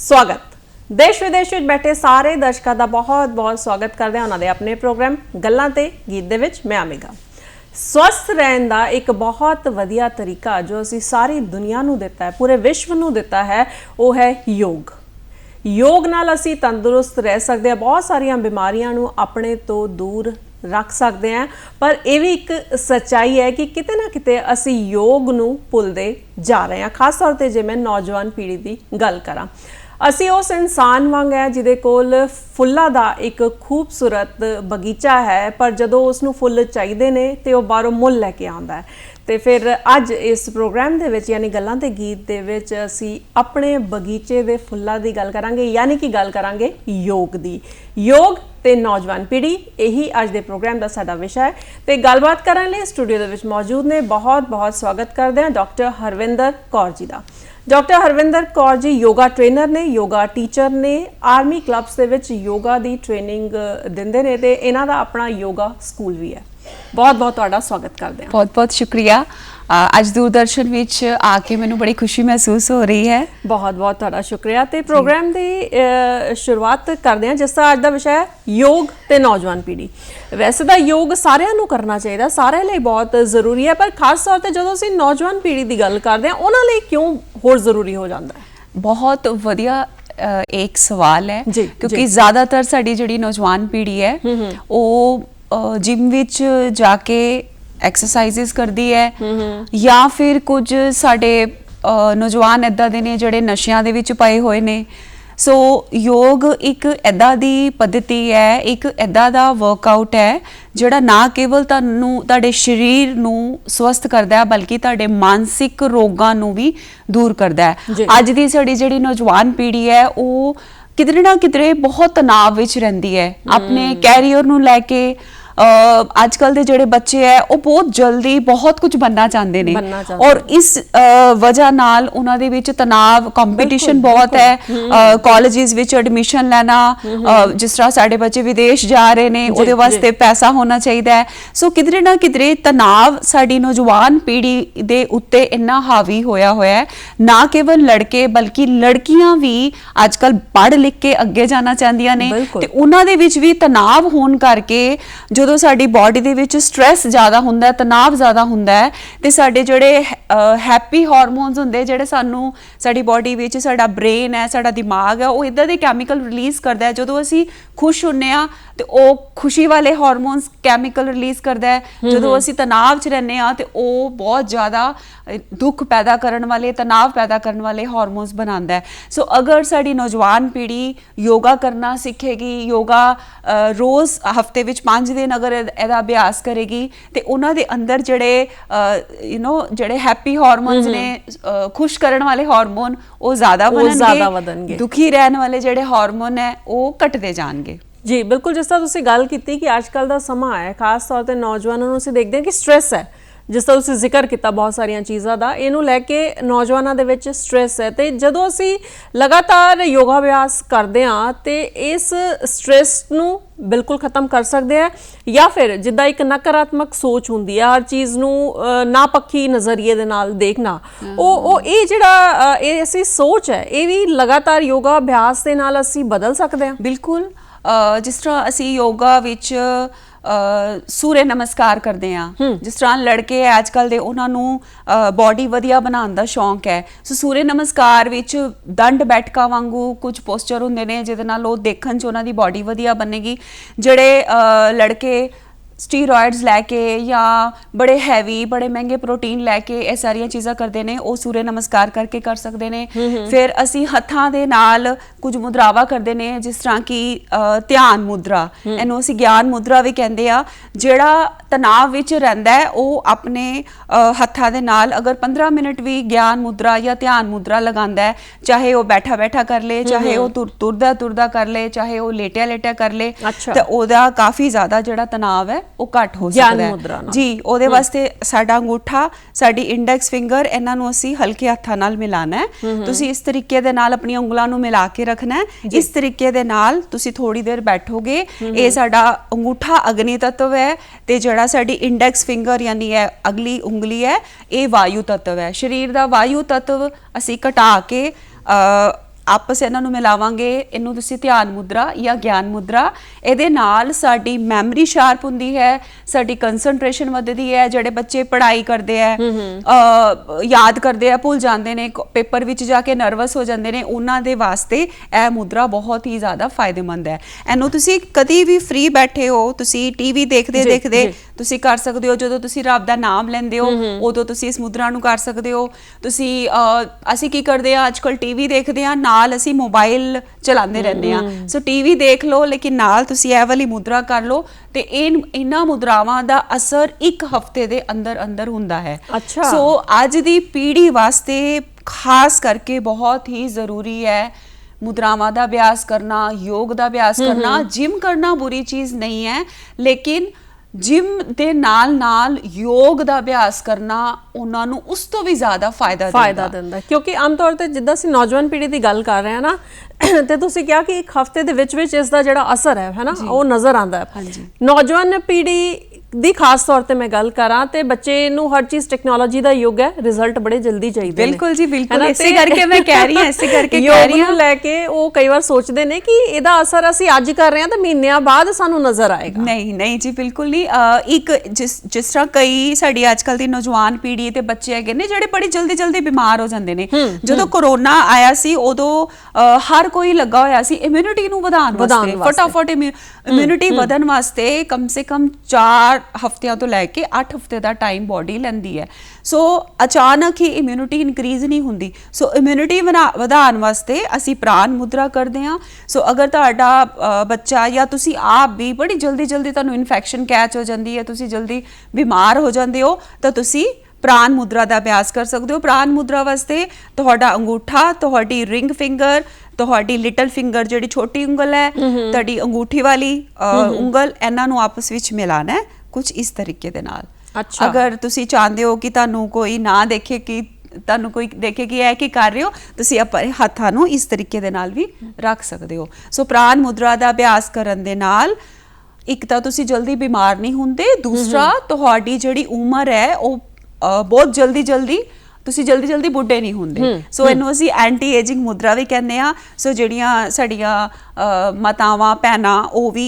स्वागत देश विदेश ਵਿੱਚ बैठे सारे दर्शकों का बहुत बहुत स्वागत करते हैं उन्होंने अपने प्रोग्राम गल्लां ते गीत दे विच मैं आमिगा। स्वस्थ रहने का एक बहुत वधिया तरीका जो असी सारी दुनिया नूं दिता है, पूरे विश्व नूं दिता है, वो है योग। योग नाल असी तंदुरुस्त रह सकते हैं, बहुत सारियां बीमारियां नूं अपने तो दूर रख सकते हैं। पर यह भी एक सच्चाई है कि किते ना किते असी योग नूं भुलदे जा रहे हैं। खास तौर पर जे मैं नौजवान पीढ़ी की गल करां, असी उस इंसान वांग है जिहदे कोल फुल्लां दा एक खूबसूरत बगीचा है, पर जदों उसनूं फुੱਲ चाहीदे ने ते ओह बाहरों मुੱਲ लैके आउंदा है। तो फिर अज इस प्रोग्राम दे विच यानी गल्लां ते गीत दे विच असी अपने बगीचे दे फुੱਲਾਂ दी गल करांगे, यानी कि गल करांगे योग दी। योग ते नौजवान पीढ़ी यही अज दे प्रोग्राम का साडा विषय है। तो गलबात करने लई स्टूडियो दे विच मौजूद ने, बहुत बहुत स्वागत करते हैं डॉक्टर हरविंदर कौर जी का। डॉक्टर हरविंदर कौर जी योगा ट्रेनर ने, योगा टीचर ने, army clubs they which yoga the training दिंदे ने ते इन्हां दा अपना योगा स्कूल भी है। बहुत बहुत तुहाडा स्वागत करते हैं। बहुत बहुत शुक्रिया। अज दूरदर्शन विच आके मैनू बड़ी खुशी महसूस हो रही है। बहुत बहुत तुहाडा शुक्रिया। तो प्रोग्राम की शुरुआत करते हैं जिस तरह अज का विषय है योग ते नौजवान पीढ़ी। वैसे तो योग सारिਆਂ ਨੂੰ करना चाहिए, सारे लिए बहुत जरूरी है, पर खास तौर पर जो ਅਸੀਂ नौजवान पीढ़ी की गल करते हैं उन्होंने लिए क्यों होर जरूरी हो जाता है? बहुत वधिया एक सवाल है जी, क्योंकि जी। ज़्यादातर साडी जिहड़ी नौजवान पीढ़ी है वो जिम विच जाके एक्सरसाइजेस करती है या फिर कुछ साडे नौजवान इदां दे ने जिहड़े नशियां दे विच पए होए ने। सो योग एक इदां दी पद्धति है, एक इदां दा वर्कआउट है जिहड़ा ना केवल तुहानूं तुहाडे शरीर नूं स्वस्थ करदा है बल्कि तुहाडे मानसिक रोगां नूं भी दूर करदा है। अज दी साडी जिहड़ी नौजवान पीढ़ी है वो किधरे ना किधरे बहुत तनाव विच रहिंदी है अपने कैरियर नूं लैके। आजकल के जोड़े बच्चे है वो बहुत जल्दी बहुत कुछ बनना चाहते हैं और इस वजह नाल उन्हां दे विच तनाव कंपीटिशन बहुत है। कॉलेजेस विच एडमिशन लेना, जिस तरह साडे बच्चे विदेश जा रहे हैं उहदे वास्ते पैसा होना चाहिए है। सो किधरे ना किधरे तनाव साडी नौजवान पीढ़ी दे उत्ते इन्ना हावी होया होया है। ना केवल लड़के बल्कि लड़कियां भी आजकल पढ़ लिख के अगे जाना चाहदियां ने ते उन्हां दे विच भी तनाव होण करके जो साडी बॉडी दे विच स्ट्रैस ज़्यादा हुंदा है, तनाव ज़्यादा हुंदा है ते साडे जिहड़े हैप्पी हार्मोन्स हुंदे जिहड़े सानू साडी बॉडी विच साडा ब्रेन है, साडा दिमाग है, वो इदां दे कैमिकल रिलीज़ करदा है। जदों असीं खुश हुंदे आ ते ओ खुशी वाले हार्मोन्स कैमिकल रिलीज़ करदा है। जदों असीं तनाव च रहिंदे आ ते ओ बहुत ज़्यादा दुख पैदा करन वाले, तनाव पैदा करन वाले हार्मोन्स बनांदा है। सो अगर साडी नौजवान पीढ़ी योगा करना सीखेगी, योगा रोज़ हफ्ते विच 5 दिन अगर ਇਹਦਾ ਅਭਿਆਸ ਕਰੇਗੀ ਤੇ ਉਹਨਾਂ ਦੇ ਅੰਦਰ ਜਿਹੜੇ ਜਿਹੜੇ ਹੈਪੀ ਹਾਰਮੋਨਸ ਨੇ, ਖੁਸ਼ ਕਰਨ ਵਾਲੇ ਹਾਰਮੋਨ ਉਹ ਜ਼ਿਆਦਾ ਬਣਨਗੇ, ਦੁਖੀ ਰਹਿਣ ਵਾਲੇ ਜਿਹੜੇ ਹਾਰਮੋਨ ਹੈ ਉਹ ਘਟਦੇ ਜਾਣਗੇ। जी बिल्कुल, जिस तरह तुसीं गल कीती कि अजकल का समा है, खास तौर पर नौजवानों नूं असीं देखते हैं कि स्ट्रैस है। जिस तरह तुसीं जिक्र किया बहुत सारिया चीज़ों का, इनू लैके नौजवानों के विच स्ट्रैस है। तो जदों असीं लगातार योगाभ्यास करते हैं तो इस स्ट्रैस नूं बिल्कुल खत्म कर सकते हैं, या फिर जिद्दां एक नकारात्मक सोच हुंदी है, हर चीज़ नूं नापक्खी नज़रिए दे नाल देखना, ये जिहड़ा ऐसी सोच है ये भी लगातार योगा अभ्यास दे नाल असीं बदल सकते हैं। बिल्कुल, जिस तरह असी योगा विच सूर्य नमस्कार करते हैं, जिस तरह लड़के अजकल दे उन्हां नूं बॉडी वधिया बनाउण दा शौक है। सो सूर्य नमस्कार विच दंड बैठका वांगू कुछ पोस्चर हुंदे ने जिहदे नाल ओह देखण च उन्हां दी बॉडी वधिया बनेगी। जिहड़े लड़के स्टीरॉयड्स लैके या बड़े हैवी बड़े महंगे प्रोटीन लैके ये सारिया चीज़ां करते हैं, वो सूर्य नमस्कार करके कर सकते हैं। फिर असी हत्थां दे नाल कुछ मुद्रावां करते हैं, जिस तरह की ध्यान मुद्रा, इहनूं असी ज्ञान मुद्रा भी कहते हैं। जिहड़ा तनाव विच रहिंदा है वो अपने हत्थां दे नाल अगर 15 मिनट भी ज्ञान मुद्रा या ध्यान मुद्रा लगांदा है, चाहे वो बैठा बैठा कर ले, चाहे वो तुरदा तुरदा कर ले, चाहे वो लेटिया लेटिया कर ले, तो ओहदा काफ़ी ज़्यादा जिहड़ा तनाव है वो घट हो सकता है जी। ਉਹਦੇ ਵਾਸਤੇ ਸਾਡਾ ਅੰਗੂਠਾ, ਸਾਡੀ ਇੰਡੈਕਸ ਫਿੰਗਰ, ਇਹਨਾਂ ਨੂੰ ਅਸੀਂ ਹਲਕੇ ਹੱਥਾਂ ਨਾਲ ਮਿਲਾਣਾ ਹੈ। ਤੁਸੀਂ ਇਸ ਤਰੀਕੇ ਦੇ ਨਾਲ ਆਪਣੀਆਂ ਉਂਗਲਾਂ ਨੂੰ ਮਿਲਾ ਕੇ ਰੱਖਣਾ ਹੈ। ਇਸ ਤਰੀਕੇ ਦੇ ਨਾਲ ਤੁਸੀਂ ਥੋੜੀ ਦੇਰ ਬੈਠੋਗੇ। ਇਹ ਸਾਡਾ ਅੰਗੂਠਾ ਅਗਨੀ ਤੱਤਵ ਹੈ ਤੇ ਜਿਹੜਾ ਸਾਡੀ ਇੰਡੈਕਸ ਫਿੰਗਰ ਯਾਨੀ ਹੈ ਅਗਲੀ ਉਂਗਲੀ ਹੈ ਇਹ ਵਾਯੂ ਤੱਤਵ ਹੈ। ਸਰੀਰ ਦਾ ਵਾਯੂ ਤੱਤਵ ਅਸੀਂ ਘਟਾ ਕੇ ਆਪਸ ਇਹਨਾਂ ਨੂੰ ਮਿਲਾਵਾਂਗੇ, ਇਹਨੂੰ ਤੁਸੀਂ ਧਿਆਨ ਮੁਦਰਾ ਜਾਂ ਗਿਆਨ ਮੁਦਰਾ, ਇਹਦੇ ਨਾਲ ਸਾਡੀ ਮੈਮਰੀ ਸ਼ਾਰਪ ਹੁੰਦੀ ਹੈ, ਸਾਡੀ ਕੰਸੈਂਟਰੇਸ਼ਨ ਵੱਧਦੀ ਹੈ। ਜਿਹੜੇ ਬੱਚੇ ਪੜ੍ਹਾਈ ਕਰਦੇ ਆ, ਯਾਦ ਕਰਦੇ ਆ, ਭੁੱਲ ਜਾਂਦੇ ਨੇ, ਪੇਪਰ ਵਿੱਚ ਜਾ ਕੇ ਨਰਵਸ ਹੋ ਜਾਂਦੇ ਨੇ, ਉਹਨਾਂ ਦੇ ਵਾਸਤੇ ਇਹ ਮੁਦਰਾ ਬਹੁਤ ਹੀ ਜ਼ਿਆਦਾ ਫਾਇਦੇਮੰਦ ਹੈ। ਇਹਨੂੰ ਤੁਸੀਂ ਕਦੀ ਵੀ ਫ੍ਰੀ ਬੈਠੇ ਹੋ, ਤੁਸੀਂ ਟੀਵੀ ਦੇਖਦੇ ਤੁਸੀਂ ਕਰ ਸਕਦੇ ਹੋ। ਜਦੋਂ ਤੁਸੀਂ ਰੱਬ ਦਾ ਨਾਮ ਲੈਂਦੇ ਹੋ ਉਦੋਂ ਤੁਸੀਂ ਇਸ ਮੁਦਰਾ ਨੂੰ ਕਰ ਸਕਦੇ ਹੋ। ਤੁਸੀਂ ਅਸੀਂ ਕੀ ਕਰਦੇ ਆ, ਅੱਜ ਕੱਲ ਟੀਵੀ ਦੇਖਦੇ ਆ, ਨਾਲ ਅਸੀਂ ਮੋਬਾਈਲ ਚਲਾਉਂਦੇ ਰਹਿੰਦੇ ਆ। ਸੋ ਟੀਵੀ ਦੇਖ ਲਓ, ਲੇਕਿਨ ਨਾਲ ਤੁਸੀਂ ਇਹ ਵਾਲੀ ਮੁਦਰਾ ਕਰ ਲਓ, ਤੇ ਇਹਨਾਂ ਮੁਦਰਾਵਾਂ ਦਾ ਅਸਰ 1 ਹਫ਼ਤੇ ਦੇ ਅੰਦਰ ਅੰਦਰ ਹੁੰਦਾ ਹੈ। ਸੋ ਅੱਜ ਦੀ ਪੀੜ੍ਹੀ ਵਾਸਤੇ ਖਾਸ ਕਰਕੇ ਬਹੁਤ ਹੀ ਜ਼ਰੂਰੀ ਹੈ ਮੁਦਰਾਵਾਂ ਦਾ ਅਭਿਆਸ ਕਰਨਾ, ਯੋਗ ਦਾ ਅਭਿਆਸ ਕਰਨਾ। ਜਿਮ ਕਰਨਾ ਬੁਰੀ ਚੀਜ਼ ਨਹੀਂ ਹੈ, ਲੇਕਿਨ ਜਿਮ ਦੇ ਨਾਲ ਯੋਗ ਦਾ ਅਭਿਆਸ ਕਰਨਾ ਉਹਨਾਂ ਨੂੰ ਉਸ ਤੋਂ ਵੀ ਜ਼ਿਆਦਾ ਫਾਇਦਾ ਦਿੰਦਾ। ਕਿਉਂਕਿ ਆਮ ਤੌਰ ਤੇ ਜਿੱਦਾਂ ਅਸੀਂ ਨੌਜਵਾਨ ਪੀੜ੍ਹੀ ਦੀ ਗੱਲ ਕਰ ਰਹੇ ਹਾਂ ਨਾ, ਤੇ ਤੁਸੀਂ ਕਿਹਾ ਕਿ 1 ਹਫ਼ਤੇ ਦੇ ਵਿੱਚ ਇਸ ਦਾ ਜਿਹੜਾ ਅਸਰ ਹੈ ਨਾ, ਉਹ ਨਜ਼ਰ ਆਉਂਦਾ ਹੈ। ਨੌਜਵਾਨ ਪੀੜ੍ਹੀ ਦੀ ਖਾਸ ਤੌਰ ਤੇ ਮੈਂ ਗੱਲ ਕਰਾਂ ਤੇ ਬੱਚੇ ਨੂੰ ਹਰ ਚੀਜ਼ ਟੈਕਨੋਲੋਜੀ ਦਾ ਯੁੱਗ ਹੈ, ਰਿਜ਼ਲਟ ਬੜੇ ਜਲਦੀ ਚਾਹੀਦੇ ਨੇ। ਬਿਲਕੁਲ ਜੀ, ਬਿਲਕੁਲ। ਇਸੇ ਕਰਕੇ ਮੈਂ ਕਹਿ ਰਹੀ ਹਾਂ, ਇਸੇ ਕਰਕੇ ਕਹਿ ਰਹੀ ਹਾਂ, ਲੈ ਕੇ ਉਹ ਕਈ ਵਾਰ ਸੋਚਦੇ ਨੇ ਕਿ ਇਹਦਾ ਅਸਰ ਅਸੀਂ ਅੱਜ ਕਰ ਰਹੇ ਹਾਂ ਤਾਂ ਮਹੀਨਿਆਂ ਬਾਅਦ ਸਾਨੂੰ ਨਜ਼ਰ ਆਏਗਾ। ਨਹੀਂ ਜੀ, ਬਿਲਕੁਲ ਨਹੀਂ। ਇੱਕ ਜਿਸ ਤਰ੍ਹਾਂ ਕਈ ਸਾਡੀ ਅੱਜ ਕੱਲ ਦੀ ਨੌਜਵਾਨ ਪੀੜ੍ਹੀ ਤੇ ਬੱਚੇ ਹੈਗੇ ਨੇ ਜਿਹੜੇ ਬੜੀ ਜਲਦੀ ਬਿਮਾਰ ਹੋ ਜਾਂਦੇ ਨੇ। ਜਦੋਂ ਕੋਰੋਨਾ ਆਇਆ ਸੀ ਉਦੋਂ ਹਰ ਕੋਈ ਲੱਗਾ ਹੋਇਆ ਸੀ ਇਮਿਊਨਿਟੀ ਨੂੰ ਵਧਾਉਣ ਵਾਸਤੇ, ਫਟਾਫਟ ਇਮਿਊਨਿਟੀ ਵਧਣ ਵਾਸਤੇ ਕਮ ਸੇ ਕਮ 4 ਹਫ਼ਤਿਆਂ ਤੋਂ ਲੈ ਕੇ 8 ਹਫ਼ਤੇ ਦਾ ਟਾਈਮ ਬੋਡੀ ਲੈਂਦੀ ਹੈ। ਸੋ ਅਚਾਨਕ ਹੀ ਇਮਿਊਨਿਟੀ ਇਨਕਰੀਜ਼ ਨਹੀਂ ਹੁੰਦੀ। ਸੋ ਇਮਿਊਨਿਟੀ ਵਧਾਉਣ ਵਾਸਤੇ ਅਸੀਂ ਪ੍ਰਾਣ ਮੁਦਰਾ ਕਰਦੇ ਹਾਂ। ਸੋ ਅਗਰ ਤੁਹਾਡਾ ਬੱਚਾ ਜਾਂ ਤੁਸੀਂ ਆਪ ਵੀ ਬੜੀ ਜਲਦੀ ਤੁਹਾਨੂੰ ਇਨਫੈਕਸ਼ਨ ਕੈਚ ਹੋ ਜਾਂਦੀ ਹੈ, ਤੁਸੀਂ ਜਲਦੀ ਬਿਮਾਰ ਹੋ ਜਾਂਦੇ ਹੋ, ਤਾਂ ਤੁਸੀਂ ਪ੍ਰਾਣ ਮੁਦਰਾ ਦਾ ਅਭਿਆਸ ਕਰ ਸਕਦੇ ਹੋ। ਪ੍ਰਾਣ ਮੁਦਰਾ ਵਾਸਤੇ ਤੁਹਾਡਾ ਅੰਗੂਠਾ, ਤੁਹਾਡੀ ਰਿੰਗ ਫਿੰਗਰ, ਤੁਹਾਡੀ ਲਿਟਲ ਫਿੰਗਰ ਜਿਹੜੀ ਛੋਟੀ ਉਂਗਲ ਹੈ, ਤੁਹਾਡੀ ਅੰਗੂਠੀ ਵਾਲੀ ਉਂਗਲ, ਇਹਨਾਂ ਨੂੰ ਆਪਸ ਵਿੱਚ ਮਿਲਾਣਾ ਹੈ ਕੁਝ ਇਸ ਤਰੀਕੇ ਦੇ ਨਾਲ। ਅਗਰ ਤੁਸੀਂ ਚਾਹੁੰਦੇ ਹੋ ਕਿ ਤੁਹਾਨੂੰ ਕੋਈ ਨਾ ਦੇਖੇ, ਕਿ ਤੁਹਾਨੂੰ ਕੋਈ ਦੇਖੇ ਕਿ ਇਹ ਕੀ ਕਰ ਰਹੇ ਹੋ, ਤੁਸੀਂ ਆਪਣੇ ਹੱਥਾਂ ਨੂੰ ਇਸ ਤਰੀਕੇ ਦੇ ਨਾਲ ਵੀ ਰੱਖ ਸਕਦੇ ਹੋ। ਸੋ ਪ੍ਰਾਣ ਮੁਦਰਾ ਦਾ ਅਭਿਆਸ ਕਰਨ ਦੇ ਨਾਲ ਇੱਕ ਤਾਂ ਤੁਸੀਂ ਜਲਦੀ ਬਿਮਾਰ ਨਹੀਂ ਹੁੰਦੇ, ਦੂਸਰਾ ਤੁਹਾਡੀ ਜਿਹੜੀ ਉਮਰ ਹੈ ਉਹ ਬਹੁਤ ਜਲਦੀ ਤੁਸੀਂ ਜਲਦੀ ਬੁੱਢੇ ਨਹੀਂ ਹੁੰਦੇ। ਸੋ ਇਹਨੂੰ ਅਸੀਂ ਐਂਟੀ ਏਜਿੰਗ ਮੁਦਰਾ ਵੀ ਕਹਿੰਦੇ ਆ। ਸੋ ਜਿਹੜੀਆਂ ਸਾਡੀਆਂ ਮਾਤਾਵਾਂ ਭੈਣਾਂ ਉਹ ਵੀ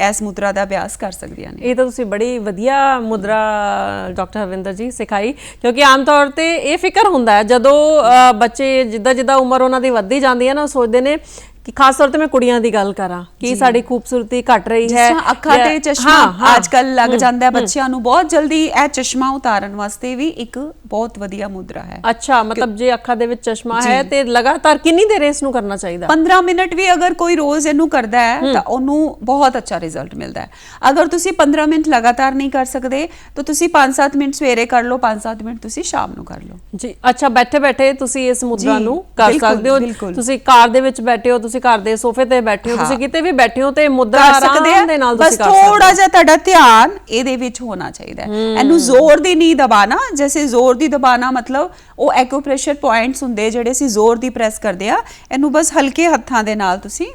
ਇਸ ਮੁਦਰਾ ਦਾ ਅਭਿਆਸ ਕਰ ਸਕਦੀਆਂ ਨੇ। ਇਹ ਤਾਂ ਤੁਸੀਂ ਬੜੀ ਵਧੀਆ ਮੁਦਰਾ ਡਾਕਟਰ ਹਰਵਿੰਦਰ ਜੀ ਸਿਖਾਈ, ਕਿਉਂਕਿ ਆਮ ਤੌਰ ਤੇ ਇਹ ਫਿਕਰ ਹੁੰਦਾ ਹੈ ਜਦੋਂ ਬੱਚੇ ਜਿੱਦਾਂ ਉਮਰ ਉਹਨਾਂ ਦੀ ਵੱਧਦੀ ਜਾਂਦੀ ਹੈ ਨਾ, ਸੋਚਦੇ ਨੇ ਕਿ ਖਾਸ ਤੌਰ ਤੇ ਮੈਂ ਕੁੜੀਆਂ ਦੀ ਗੱਲ ਕਰਾਂ ਕਿ ਸਾਡੀ ਖੂਬਸੂਰਤੀ ਘਟ ਰਹੀ ਹੈ, ਅੱਖਾਂ ਤੇ ਚਸ਼ਮਾ ਅੱਜ ਕੱਲ ਲੱਗ ਜਾਂਦਾ ਹੈ ਬੱਚਿਆਂ ਨੂੰ ਬਹੁਤ ਜਲਦੀ। ਇਹ ਚਸ਼ਮਾ ਉਤਾਰਨ ਵਾਸਤੇ ਵੀ ਇੱਕ ਬਹੁਤ ਵਧੀਆ ਮੁਦਰਾ ਹੈ। ਅੱਛਾ, ਮਤਲਬ ਜੇ ਅੱਖਾਂ ਦੇ ਵਿੱਚ ਚਸ਼ਮਾ ਹੈ ਤੇ ਲਗਾਤਾਰ ਕਿੰਨੀ ਦੇਰ ਇਸ ਨੂੰ ਕਰਨਾ ਚਾਹੀਦਾ? 15 ਮਿੰਟ ਵੀ ਅਗਰ ਕੋਈ ਰੋਜ਼ ਇਹਨੂੰ ਕਰਦਾ ਹੈ ਤਾਂ ਉਹਨੂੰ ਬਹੁਤ ਅੱਛਾ ਰਿਜ਼ਲਟ ਮਿਲਦਾ ਹੈ। ਅਗਰ ਤੁਸੀਂ 15 ਮਿੰਟ ਲਗਾਤਾਰ ਨਹੀਂ ਕਰ ਸਕਦੇ ਤਾਂ ਤੁਸੀਂ 5-7 ਮਿੰਟ ਸਵੇਰੇ ਕਰ ਲਓ, 5-7 ਮਿੰਟ ਤੁਸੀਂ ਸ਼ਾਮ ਨੂੰ ਕਰ ਲਓ ਜੀ। ਅੱਛਾ, ਬੈਠੇ ਤੁਸੀਂ ਇਸ ਮੁਦਰਾ ਨੂੰ ਕਰ ਸਕਦੇ ਹੋ। ਤੁਸੀਂ ਕਾਰ ਦੇ ਵਿੱਚ ਬੈਠੇ ਹੋ, ਤੁਸੀਂ ਘਰ ਦੇ ਸੋਫੇ ਤੇ ਬੈਠੇ ਹੋ, ਤੁਸੀਂ ਕਿਤੇ ਵੀ ਬੈਠੇ ਹੋ ਤੇ ਮੁਦਰਾ ਆਰਾਮ ਦੇ ਨਾਲ ਤੁਸੀਂ ਕਰ ਸਕਦੇ ਹੋ। ਥੋੜਾ ਜਿਹਾ ਤੁਹਾਡਾ ਧਿਆਨ ਇਹਦੇ ਵਿੱਚ ਹੋਣਾ ਚਾਹੀਦਾ ਹੈ। ਇਹਨੂੰ ਜ਼ੋਰ ਦੀ ਨਹੀਂ ਦਬਾਣਾ। ਜੈਸੇ ਜ਼ੋਰ ਦੀ ਦਬਾਣਾ ਮਤਲਬ ਉਹ ਐਕੂਪ੍ਰੈਸ਼ਰ ਪੁਆਇੰਟਸ ਹੁੰਦੇ ਜਿਹੜੇ ਅਸੀਂ ਜ਼ੋਰ ਦੀ ਪ੍ਰੈਸ ਕਰਦੇ ਆ, ਇਹਨੂੰ ਬਸ ਹਲਕੇ ਹੱਥਾਂ ਦੇ ਨਾਲ ਤੁਸੀਂ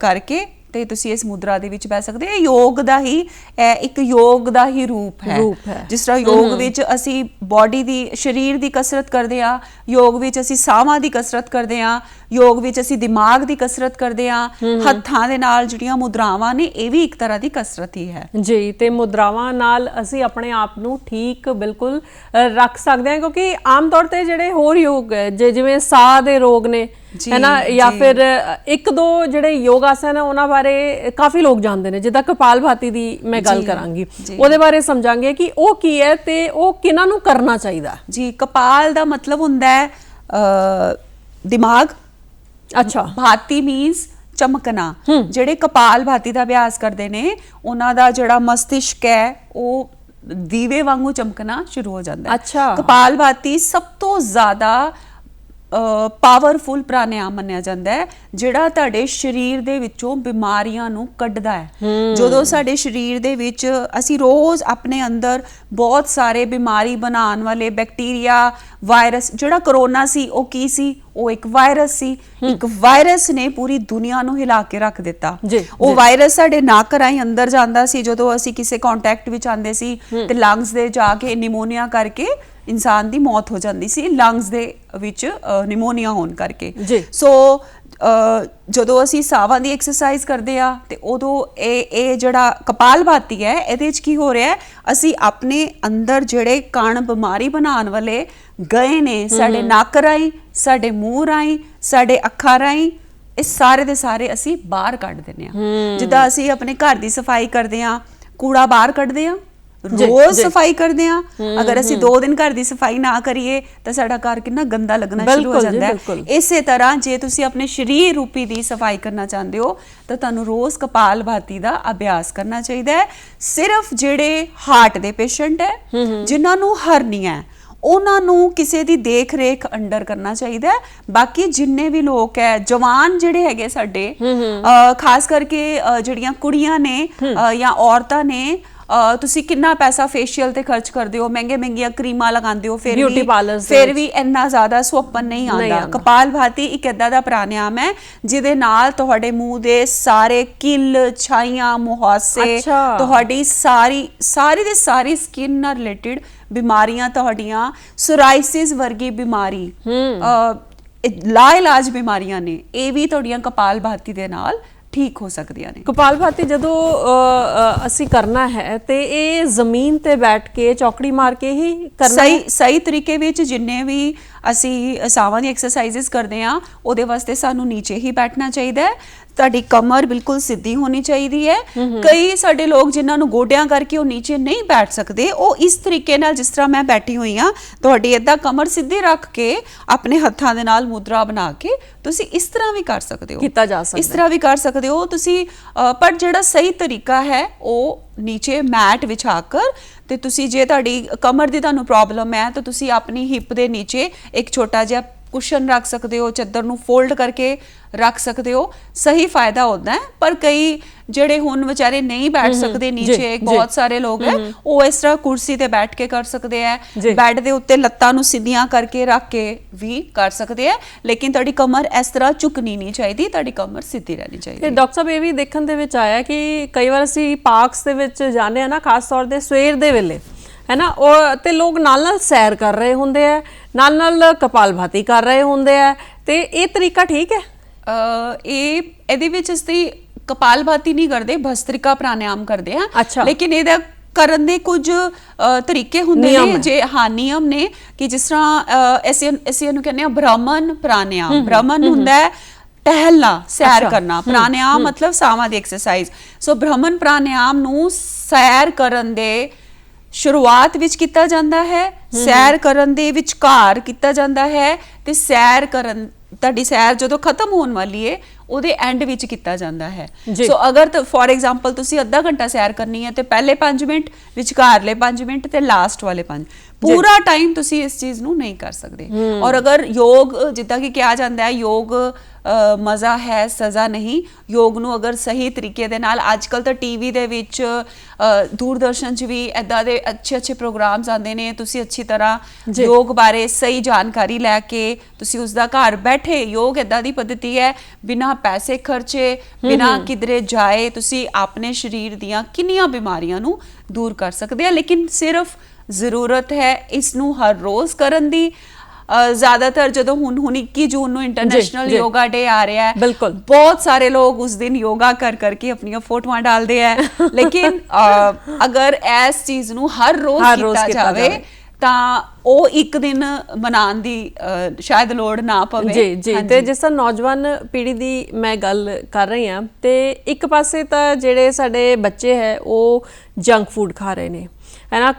ਕਰਕੇ ਤੇ ਤੁਸੀਂ ਇਸ ਮੁਦਰਾ ਦੇ ਵਿੱਚ ਬੈ ਸਕਦੇ। ਇਹ ਯੋਗ ਦਾ ਹੀ ਇੱਕ ਯੋਗ ਦਾ ਹੀ ਰੂਪ ਹੈ। ਜਿਸ ਤਰ੍ਹਾਂ ਯੋਗ ਵਿੱਚ ਅਸੀਂ ਬਾਡੀ ਦੀ ਸਰੀਰ ਦੀ ਕਸਰਤ ਕਰਦੇ ਆ, ਯੋਗ ਵਿੱਚ ਅਸੀਂ ਸਾਹਾਂ ਦੀ ਕਸਰਤ ਕਰਦੇ ਆ, ਯੋਗ ਵਿੱਚ ਅਸੀਂ ਦਿਮਾਗ ਦੀ ਕਸਰਤ ਕਰਦੇ ਆ। ਹੱਥਾਂ ਦੇ ਨਾਲ ਜਿਹੜੀਆਂ ਮੁਦਰਾਵਾਂ ਨੇ ਇਹ ਵੀ ਇੱਕ ਤਰ੍ਹਾਂ ਦੀ ਕਸਰਤ ਹੀ ਹੈ ਜੀ। ਤੇ ਮੁਦਰਾਵਾਂ ਨਾਲ ਅਸੀਂ ਆਪਣੇ ਆਪ ਨੂੰ ਠੀਕ ਬਿਲਕੁਲ ਰੱਖ ਸਕਦੇ ਹਾਂ, ਕਿਉਂਕਿ ਆਮ ਤੌਰ ਤੇ ਜਿਹੜੇ ਹੋਰ ਯੋਗ ਜਿਵੇਂ ਸਾਹ ਦੇ ਰੋਗ ਨੇ ਹੈ ਨਾ, ਜਾਂ ਫਿਰ 1-2 ਜਿਹੜੇ ਯੋਗ ਆਸਨ ਹੈ ਉਹਨਾਂ ਬਾਰੇ ਕਾਫੀ ਲੋਕ ਜਾਣਦੇ ਨੇ। ਜਿੱਦਾਂ ਕਪਾਲਭਾਤੀ ਦੀ ਮੈਂ ਗੱਲ ਕਰਾਂਗੀ, ਉਹਦੇ ਬਾਰੇ ਸਮਝਾਂਗੇ ਕਿ ਉਹ ਕੀ ਹੈ ਤੇ ਉਹ ਕਿਹਨਾਂ ਨੂੰ ਕਰਨਾ ਚਾਹੀਦਾ ਜੀ। ਕਪਾਲ ਦਾ ਮਤਲਬ ਹੁੰਦਾ ਹੈ ਦਿਮਾਗ। ਅੱਛਾ, ਭਾਤੀ ਮੀਨਸ ਚਮਕਣਾ। ਜਿਹੜੇ ਕਪਾਲ ਭਾਤੀ ਦਾ ਅਭਿਆਸ ਕਰਦੇ ਨੇ ਉਹਨਾਂ ਦਾ ਜਿਹੜਾ ਮਸਤਿਸ਼ਕ ਹੈ ਉਹ ਦੀਵੇ ਵਾਂਗੂ ਚਮਕਣਾ ਸ਼ੁਰੂ ਹੋ ਜਾਂਦਾ ਹੈ। ਕਪਾਲ ਭਾਤੀ ਸਭ ਤੋਂ ਜ਼ਿਆਦਾ ਪਾਵਰਫੁਲ ਪ੍ਰਾਣਾਯਾਮ ਮੰਨਿਆ ਜਾਂਦਾ ਹੈ, ਜਿਹੜਾ ਤੁਹਾਡੇ ਸਰੀਰ ਦੇ ਵਿੱਚੋਂ ਬਿਮਾਰੀਆਂ ਨੂੰ ਕੱਢਦਾ ਹੈ। ਜਦੋਂ ਸਾਡੇ ਸਰੀਰ ਦੇ ਵਿੱਚ ਅਸੀਂ ਰੋਜ਼ ਆਪਣੇ ਅੰਦਰ ਬਹੁਤ ਸਾਰੇ ਬਿਮਾਰੀ ਬਣਾਉਣ ਵਾਲੇ ਬੈਕਟੀਰੀਆ, ਵਾਇਰਸ, ਜਿਹੜਾ ਕਰੋਨਾ ਸੀ ਉਹ ਕੀ ਸੀ? ਉਹ ਇੱਕ ਵਾਇਰਸ ਸੀ। ਇੱਕ ਵਾਇਰਸ ਨੇ ਪੂਰੀ ਦੁਨੀਆ ਨੂੰ ਹਿਲਾ ਕੇ ਰੱਖ ਦਿੱਤਾ। ਉਹ ਵਾਇਰਸ ਸਾਡੇ ਨੱਕ ਰਾਹੀਂ ਅੰਦਰ ਜਾਂਦਾ ਸੀ, ਜਦੋਂ ਅਸੀਂ ਕਿਸੇ ਕੰਟੈਕਟ ਵਿੱਚ ਆਉਂਦੇ ਸੀ ਤੇ ਲੰਗਸ ਦੇ ਜਾ ਕੇ ਨਿਮੋਨੀਆ ਕਰਕੇ ਇਨਸਾਨ ਦੀ ਮੌਤ ਹੋ ਜਾਂਦੀ ਸੀ ਲੰਗਸ ਦੇ ਵਿੱਚ ਨਿਮੋਨੀਆ ਹੋਣ ਕਰਕੇ। ਜੀ। ਸੋ ਜਦੋਂ ਅਸੀਂ ਸਾਹਾਂ ਦੀ ਐਕਸਰਸਾਈਜ਼ ਕਰਦੇ ਆ ਤੇ ਉਦੋਂ ਇਹ ਜਿਹੜਾ ਕਪਾਲਭਾਤੀ ਹੈ ਇਹਦੇ ਵਿੱਚ ਕੀ ਹੋ ਰਿਹਾ ਹੈ, ਅਸੀਂ ਆਪਣੇ ਅੰਦਰ ਜਿਹੜੇ ਕਣ ਬਿਮਾਰੀ ਬਣਾਉਣ ਵਾਲੇ ਗਏ ਨੇ ਸਾਡੇ ਨੱਕ ਰਾਹੀਂ, ਸਾਡੇ ਮੂੰਹ ਰਾਹੀਂ, ਸਾਡੇ ਅੱਖਾਂ ਰਾਹੀਂ, ਇਹ ਸਾਰੇ ਦੇ ਸਾਰੇ ਅਸੀਂ ਬਾਹਰ ਕੱਢ ਦਿੰਦੇ ਆ। ਜਿੱਦਾਂ ਅਸੀਂ ਆਪਣੇ ਘਰ ਦੀ ਸਫਾਈ ਕਰਦੇ ਆ, ਕੂੜਾ ਬਾਹਰ ਕੱਢਦੇ ਆ, ਰੋਜ਼ ਸਫਾਈ ਕਰਦੇ ਆ। ਅਗਰ ਅਸੀਂ 2 ਦਿਨ ਘਰ ਦੀ ਸਫਾਈ ਨਾ ਕਰੀਏ ਤਾਂ ਸਾਡਾ ਘਰ ਕਿੰਨਾ ਗੰਦਾ ਲੱਗਣਾ ਸ਼ੁਰੂ ਹੋ ਜਾਂਦਾ ਹੈ। ਇਸੇ ਤਰ੍ਹਾਂ ਜੇ ਤੁਸੀਂ ਆਪਣੇ ਸਰੀਰ ਰੂਪੀ ਦੀ ਸਫਾਈ ਕਰਨਾ ਚਾਹੁੰਦੇ ਹੋ ਤਾਂ ਤੁਹਾਨੂੰ ਰੋਜ਼ ਕਪਾਲਭਾਤੀ ਦਾ ਅਭਿਆਸ ਕਰਨਾ ਚਾਹੀਦਾ ਹੈ। ਸਿਰਫ ਜਿਹੜੇ ਹਾਰਟ ਦੇ ਪੇਸ਼ੈਂਟ ਹੈ, ਜਿਨ੍ਹਾਂ ਨੂੰ ਹਰਨੀਆ ਹੈ, ਉਹਨਾਂ ਨੂੰ ਕਿਸੇ ਦੀ ਦੇਖ ਰੇਖ ਅੰਡਰ ਕਰਨਾ ਚਾਹੀਦਾ ਹੈ। ਬਾਕੀ ਜਿੰਨੇ ਵੀ ਲੋਕ ਹੈ, ਜਵਾਨ ਜਿਹੜੇ ਹੈਗੇ ਸਾਡੇ, ਖਾਸ ਕਰਕੇ ਜਿਹੜੀਆਂ ਕੁੜੀਆਂ ਨੇ ਜਾਂ ਔਰਤਾਂ ਨੇ, ਤੁਸੀਂ ਕਿੰਨਾ ਪੈਸਾ ਫੇਸ਼ੀਅਲ ਤੇ ਖਰਚ ਕਰਦੇ ਹੋ, ਮਹਿੰਗੀਆਂ ਕਰੀਮਾਂ ਲਗਾਉਂਦੇ ਹੋ, ਫਿਰ ਵੀ ਇੰਨਾ ਜ਼ਿਆਦਾ ਸੁਹੱਪਣ ਨਹੀਂ ਆਉਂਦਾ। ਕਪਾਲਭਾਤੀ ਇੱਕ ਏਦਾਂ ਦਾ ਪ੍ਰਾਣਾਯਾਮ ਹੈ ਜਿਹਦੇ ਨਾਲ ਤੁਹਾਡੇ ਮੂੰਹ ਦੇ ਸਾਰੇ ਕਿੱਲ, ਛਾਈਆਂ, ਮੁਹਾਸੇ, ਤੁਹਾਡੀ ਸਾਰੀ ਦੇ ਸਾਰੀ ਸਕਿਨ ਨਾਲ ਰਿਲੇਟਡ ਬਿਮਾਰੀਆਂ, ਤੁਹਾਡੀਆਂ ਸੋਰਾਇਸਿਸ ਵਰਗੀ ਬਿਮਾਰੀ, ਲਾ ਇਲਾਜ ਬਿਮਾਰੀਆਂ ਨੇ, ਇਹ ਵੀ ਤੁਹਾਡੀਆਂ ਕਪਾਲਭਾਤੀ ਦੇ ਨਾਲ ਠੀਕ ਹੋ ਸਕਦੀਆਂ ਨੇ। ਕਪਾਲਭਾਤੀ ਜਦੋਂ ਅਸੀਂ ਕਰਨਾ ਹੈ ਤੇ ਇਹ ਜ਼ਮੀਨ ਤੇ ਬੈਠ ਕੇ ਚੌਕੜੀ ਮਾਰ ਕੇ ਹੀ ਕਰਨਾ ਹੈ? ਸਹੀ ਤਰੀਕੇ ਵਿੱਚ ਜਿੰਨੇ ਵੀ ਅਸੀਂ ਸਾਹਾਂ ਦੀ ਐਕਸਰਸਾਈਜ਼ਸ ਕਰਦੇ ਆ ਉਹਦੇ ਵਾਸਤੇ ਸਾਨੂੰ ਨੀਚੇ ਹੀ ਬੈਠਣਾ ਚਾਹੀਦਾ ਹੈ। ਤੁਹਾਡੀ ਕਮਰ ਬਿਲਕੁਲ ਸਿੱਧੀ ਹੋਣੀ ਚਾਹੀਦੀ ਹੈ। ਕਈ ਸਾਡੇ ਲੋਕ ਜਿਨ੍ਹਾਂ ਨੂੰ ਗੋਡਿਆਂ ਕਰਕੇ ਉਹ ਨੀਚੇ ਨਹੀਂ ਬੈਠ ਸਕਦੇ, ਉਹ ਇਸ ਤਰੀਕੇ ਨਾਲ, ਜਿਸ ਤਰ੍ਹਾਂ ਮੈਂ ਬੈਠੀ ਹੋਈ ਆ, ਤੁਹਾਡੀ ਏਦਾਂ ਕਮਰ ਸਿੱਧੀ ਰੱਖ ਕੇ ਆਪਣੇ ਹੱਥਾਂ ਦੇ ਨਾਲ ਮੁਦਰਾ ਬਣਾ ਕੇ ਤੁਸੀਂ ਇਸ ਤਰ੍ਹਾਂ ਵੀ ਕਰ ਸਕਦੇ ਹੋ, ਕੀਤਾ ਜਾ ਸਕਦਾ, ਇਸ ਤਰ੍ਹਾਂ ਵੀ ਕਰ ਸਕਦੇ ਹੋ ਤੁਸੀਂ। ਪਰ ਜਿਹੜਾ ਸਹੀ ਤਰੀਕਾ ਹੈ ਉਹ ਨੀਚੇ ਮੈਟ ਵਿਛਾ ਕਰ, ਤੇ ਤੁਸੀਂ ਜੇ ਤੁਹਾਡੀ ਕਮਰ ਦੀ ਤੁਹਾਨੂੰ ਪ੍ਰੋਬਲਮ ਹੈ ਤਾਂ ਤੁਸੀਂ ਆਪਣੀ ਹਿੱਪ ਦੇ ਨੀਚੇ ਇੱਕ ਛੋਟਾ ਜਿਹਾ ਕੁਸ਼ਨ ਰੱਖ ਸਕਦੇ ਹੋ, ਚੱਦਰ ਨੂੰ ਫੋਲਡ ਕਰਕੇ ਰੱਖ ਸਕਦੇ ਹੋ, ਸਹੀ ਫਾਇਦਾ ਹੁੰਦਾ ਹੈ। ਪਰ ਕਈ ਜਿਹੜੇ ਹੁਣ ਵਿਚਾਰੇ ਨਹੀਂ ਬੈਠ ਸਕਦੇ ਨੀਚੇ, ਬਹੁਤ ਸਾਰੇ ਲੋਕ ਹੈ, ਉਹ ਇਸ ਤਰ੍ਹਾਂ ਕੁਰਸੀ ਤੇ ਬੈਠ ਕੇ ਕਰ ਸਕਦੇ ਹੈ, ਬੈੱਡ ਦੇ ਉੱਤੇ ਲੱਤਾਂ ਨੂੰ ਸਿੱਧੀਆਂ ਕਰਕੇ ਰੱਖ ਕੇ ਵੀ ਕਰ ਸਕਦੇ ਹੈ। ਲੇਕਿਨ ਤੁਹਾਡੀ ਕਮਰ ਇਸ ਤਰ੍ਹਾਂ ਝੁਕਣੀ ਨਹੀਂ ਚਾਹੀਦੀ, ਤੁਹਾਡੀ ਕਮਰ ਸਿੱਧੀ ਰਹਿਣੀ ਚਾਹੀਦੀ ਹੈ। ਡਾਕਟਰ ਸਾਹਿਬ, ਇਹ ਵੀ ਦੇਖਣ ਦੇ ਵਿੱਚ ਆਇਆ ਕਿ ਕਈ ਵਾਰ ਅਸੀਂ ਪਾਰਕਸ ਦੇ ਵਿੱਚ ਜਾਂਦੇ ਆ ਨਾ, ਖਾਸ ਤੌਰ ਤੇ ਸਵੇਰ ਦੇ ਵੇਲੇ, ਹੈ ਨਾ, ਉਹ ਤੇ ਲੋਕ ਨਾਲ ਸੈਰ ਕਰ ਰਹੇ ਹੁੰਦੇ ਆ, ਨਾਲ ਕਪਾਲਭਾਤੀ ਕਰ ਰਹੇ ਹੁੰਦੇ ਆ, ਤੇ ਇਹ ਤਰੀਕਾ ਠੀਕ ਹੈ? ਇਹਦੇ ਵਿੱਚ ਅਸੀਂ ਕਪਾਲਭਾਤੀ ਨਹੀਂ ਕਰਦੇ, ਭਸਤ੍ਰਿਕਾ ਪ੍ਰਾਣਾਯਾਮ ਕਰਦੇ ਆ। ਲੇਕਿਨ ਇਹਦਾ ਕਰਨ ਦੇ ਕੁਝ ਤਰੀਕੇ ਹੁੰਦੇ ਨੇ, ਜੇ ਨਿਯਮ ਨੇ, ਕਿ ਜਿਸ ਤਰ੍ਹਾਂ ਅਸੀਂ ਇਹਨੂੰ ਕਹਿੰਦੇ ਆ ਬ੍ਰਹਮਣ ਪ੍ਰਾਣਾਯਾਮ। ਬ੍ਰਹਮਣ ਹੁੰਦਾ ਹੈ ਟਹਿਲਣਾ, ਸੈਰ ਕਰਨਾ, ਪ੍ਰਾਣਾਯਾਮ ਮਤਲਬ ਸਾਹਾਂ ਦੀ ਐਕਸਰਸਾਈਜ਼। ਸੋ ਬ੍ਰਹਮਣ ਪ੍ਰਾਣਾਯਾਮ ਨੂੰ ਸੈਰ ਕਰਨ ਦੇ ਸ਼ੁਰੂਆਤ ਵਿੱਚ ਕੀਤਾ ਜਾਂਦਾ ਹੈ, ਸੈਰ ਕਰਨ ਦੇ ਵਿਚਕਾਰ ਕੀਤਾ ਜਾਂਦਾ ਹੈ, ਤੇ ਤੁਹਾਡੀ ਸੈਰ ਜਦੋਂ ਖਤਮ ਹੋਣ ਵਾਲੀ ਹੈ ਉਹਦੇ ਐਂਡ ਵਿੱਚ ਕੀਤਾ ਜਾਂਦਾ ਹੈ। ਸੋ ਅਗਰ ਫੋਰ ਐਗਜ਼ਾਮਪਲ ਤੁਸੀਂ ਅੱਧਾ ਘੰਟਾ ਸੈਰ ਕਰਨੀ ਹੈ ਤੇ ਪਹਿਲੇ 5 ਮਿੰਟ, ਵਿਚਕਾਰਲੇ 5 ਮਿੰਟ ਤੇ ਲਾਸਟ ਵਾਲੇ 5, ਪੂਰਾ ਟਾਈਮ ਤੁਸੀਂ ਇਸ ਚੀਜ਼ ਨੂੰ ਨਹੀਂ ਕਰ ਸਕਦੇ। ਔਰ ਅਗਰ ਯੋਗ, ਜਿੱਦਾਂ ਕਿ ਕਿਹਾ ਜਾਂਦਾ ਹੈ, ਯੋਗ ਮਜ਼ਾ ਹੈ, ਸਜ਼ਾ ਨਹੀਂ। ਯੋਗ ਨੂੰ ਅਗਰ ਸਹੀ ਤਰੀਕੇ ਦੇ ਨਾਲ, ਅੱਜ ਕੱਲ੍ਹ ਤਾਂ ਟੀਵੀ ਦੇ ਵਿੱਚ, ਦੂਰਦਰਸ਼ਨ 'ਚ ਵੀ ਇੱਦਾਂ ਦੇ ਅੱਛੇ ਪ੍ਰੋਗਰਾਮਸ ਆਉਂਦੇ ਨੇ, ਤੁਸੀਂ ਅੱਛੀ ਤਰ੍ਹਾਂ ਯੋਗ ਬਾਰੇ ਸਹੀ ਜਾਣਕਾਰੀ ਲੈ ਕੇ ਤੁਸੀਂ ਉਸਦਾ ਘਰ ਬੈਠੇ, ਯੋਗ ਇੱਦਾਂ ਦੀ ਪद्धਤੀ ਹੈ, ਬਿਨਾਂ ਪੈਸੇ ਖਰਚੇ, ਬਿਨਾਂ ਕਿਧਰੇ ਜਾਏ, ਤੁਸੀਂ ਆਪਣੇ ਸਰੀਰ ਦੀਆਂ ਕਿੰਨੀਆਂ ਬਿਮਾਰੀਆਂ ਨੂੰ ਦੂਰ ਕਰ ਸਕਦੇ ਆ। ਲੇਕਿਨ ਸਿਰਫ ਜ਼ਰੂਰਤ ਹੈ ਇਸ ਨੂੰ ਹਰ ਰੋਜ਼ ਕਰਨ ਦੀ। ਜ਼ਿਆਦਾਤਰ ਜਦੋਂ ਹੁਣ 21 ਜੂਨ ਨੂੰ ਇੰਟਰਨੈਸ਼ਨਲ ਯੋਗਾ ਡੇ ਆ ਰਿਹਾ ਹੈ, ਬਹੁਤ ਸਾਰੇ ਲੋਕ ਉਸ ਦਿਨ ਯੋਗਾ ਕਰਕੇ ਆਪਣੀਆਂ ਫੋਟੋਆਂ ਡਾਲਦੇ ਹੈ। ਲੇਕਿਨ ਅਗਰ ਇਸ ਚੀਜ਼ ਨੂੰ ਹਰ ਰੋਜ਼ ਕੀਤਾ ਜਾਵੇ ਤਾਂ ਉਹ ਇੱਕ ਦਿਨ ਮਨਾਉਣ ਦੀ ਸ਼ਾਇਦ ਲੋੜ ਨਾ ਪਵੇ। ਜੀ ਤੇ ਜਿਸ ਤਰ੍ਹਾਂ ਨੌਜਵਾਨ ਪੀੜ੍ਹੀ ਦੀ ਮੈਂ ਗੱਲ ਕਰ ਰਹੀ ਹਾਂ, ਤੇ ਇੱਕ ਪਾਸੇ ਤਾਂ ਜਿਹੜੇ ਸਾਡੇ ਬੱਚੇ ਹੈ ਉਹ ਜੰਕ ਫੂਡ ਖਾ ਰਹੇ ਨੇ, ਹੈ ਨਾ,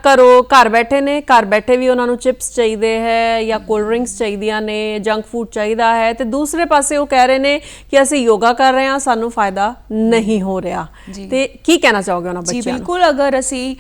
ਘਰ ਬੈਠੇ ਨੇ, ਘਰ ਬੈਠੇ ਵੀ ਉਹਨਾਂ ਨੂੰ ਚਿਪਸ ਚਾਹੀਦੇ ਹੈ ਜਾਂ ਕੋਲਡ ਡਰਿੰਕਸ ਚਾਹੀਦੀਆਂ ਨੇ, ਜੰਕ ਫੂਡ ਚਾਹੀਦਾ ਹੈ, ਤੇ ਦੂਸਰੇ ਪਾਸੇ ਉਹ ਕਹਿ ਰਹੇ ਨੇ ਕਿ ਅਸੀਂ ਯੋਗਾ ਕਰ ਰਹੇ ਹਾਂ, ਸਾਨੂੰ ਫਾਇਦਾ ਨਹੀਂ ਹੋ ਰਿਹਾ। ਤੇ ਕੀ ਕਹਿਣਾ ਚਾਹੋਗੇ ਉਹਨਾਂ ਬੱਚਿਆਂ ਨੂੰ? ਜੀ ਬਿਲਕੁਲ, ਅਗਰ ਅਸੀਂ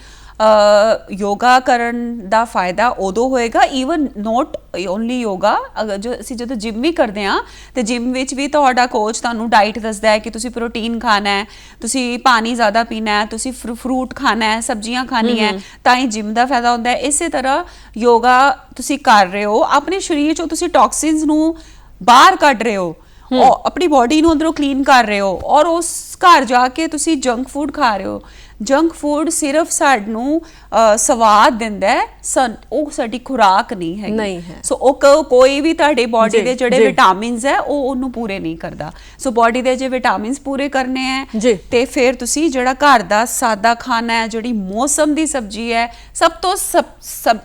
ਯੋਗਾ ਕਰਨ ਦਾ ਫਾਇਦਾ ਉਦੋਂ ਹੋਏਗਾ, ਈਵਨ ਨੋਟ ਓਨਲੀ ਯੋਗਾ, ਅਗਰ ਅਸੀਂ ਜਦੋਂ ਜਿਮ ਵੀ ਕਰਦੇ ਹਾਂ ਤੇ ਜਿਮ ਵਿੱਚ ਵੀ ਤੁਹਾਡਾ ਕੋਚ ਤੁਹਾਨੂੰ ਡਾਈਟ ਦੱਸਦਾ ਹੈ ਕਿ ਤੁਸੀਂ ਪ੍ਰੋਟੀਨ ਖਾਣਾ ਹੈ, ਤੁਸੀਂ ਪਾਣੀ ਜ਼ਿਆਦਾ ਪੀਣਾ ਹੈ, ਤੁਸੀਂ ਫਰੂਟ ਖਾਣਾ ਹੈ, ਸਬਜ਼ੀਆਂ ਖਾਣੀ ਹੈ, ਤਾਂ ਹੀ ਜਿਮ ਦਾ ਫਾਇਦਾ ਹੁੰਦਾ ਹੈ। ਇਸੇ ਤਰ੍ਹਾਂ ਯੋਗਾ ਤੁਸੀਂ ਕਰ ਰਹੇ ਹੋ, ਆਪਣੇ ਸਰੀਰ 'ਚੋਂ ਤੁਸੀਂ ਟੌਕਸਿਨਸ ਨੂੰ ਬਾਹਰ ਕੱਢ ਰਹੇ ਹੋ, ਆਪਣੀ ਬੋਡੀ ਨੂੰ ਅੰਦਰੋਂ ਕਲੀਨ ਕਰ ਰਹੇ ਹੋ, ਔਰ ਉਸ ਘਰ ਜਾ ਕੇ ਤੁਸੀਂ ਜੰਕ ਫੂਡ ਖਾ ਰਹੇ ਹੋ, ਜੰਕ ਫੂਡ ਸਿਰਫ ਸਾਨੂੰ ਸਵਾਦ ਦਿੰਦਾ ਹੈ, ਉਹ ਸਾਡੀ ਖੁਰਾਕ ਨਹੀਂ ਨਹੀਂ ਹੈ। ਹੈ। ਸੋ ਉਹ ਕੋਈ ਵੀ ਤੁਹਾਡੀ ਬਾਡੀ ਦੇ ਜਿਹੜੇ ਜੀ। ਵਿਟਾਮਿਨਸ ਹੈ ਉਹ ਉਹਨੂੰ ਪੂਰੇ ਨਹੀਂ ਕਰਦਾ। ਸੋ ਬਾਡੀ ਦੇ ਜੇ ਵਿਟਾਮਿਨਸ ਪੂਰੇ ਕਰਨੇ ਹੈ ਜੀ। ਤੇ ਫਿਰ ਤੁਸੀਂ ਜਿਹੜਾ ਘਰ ਦਾ ਸਾਦਾ ਖਾਣਾ ਹੈ, ਜਿਹੜੀ ਮੌਸਮ ਦੀ ਸਬਜ਼ੀ ਹੈ, ਸਭ ਤੋਂ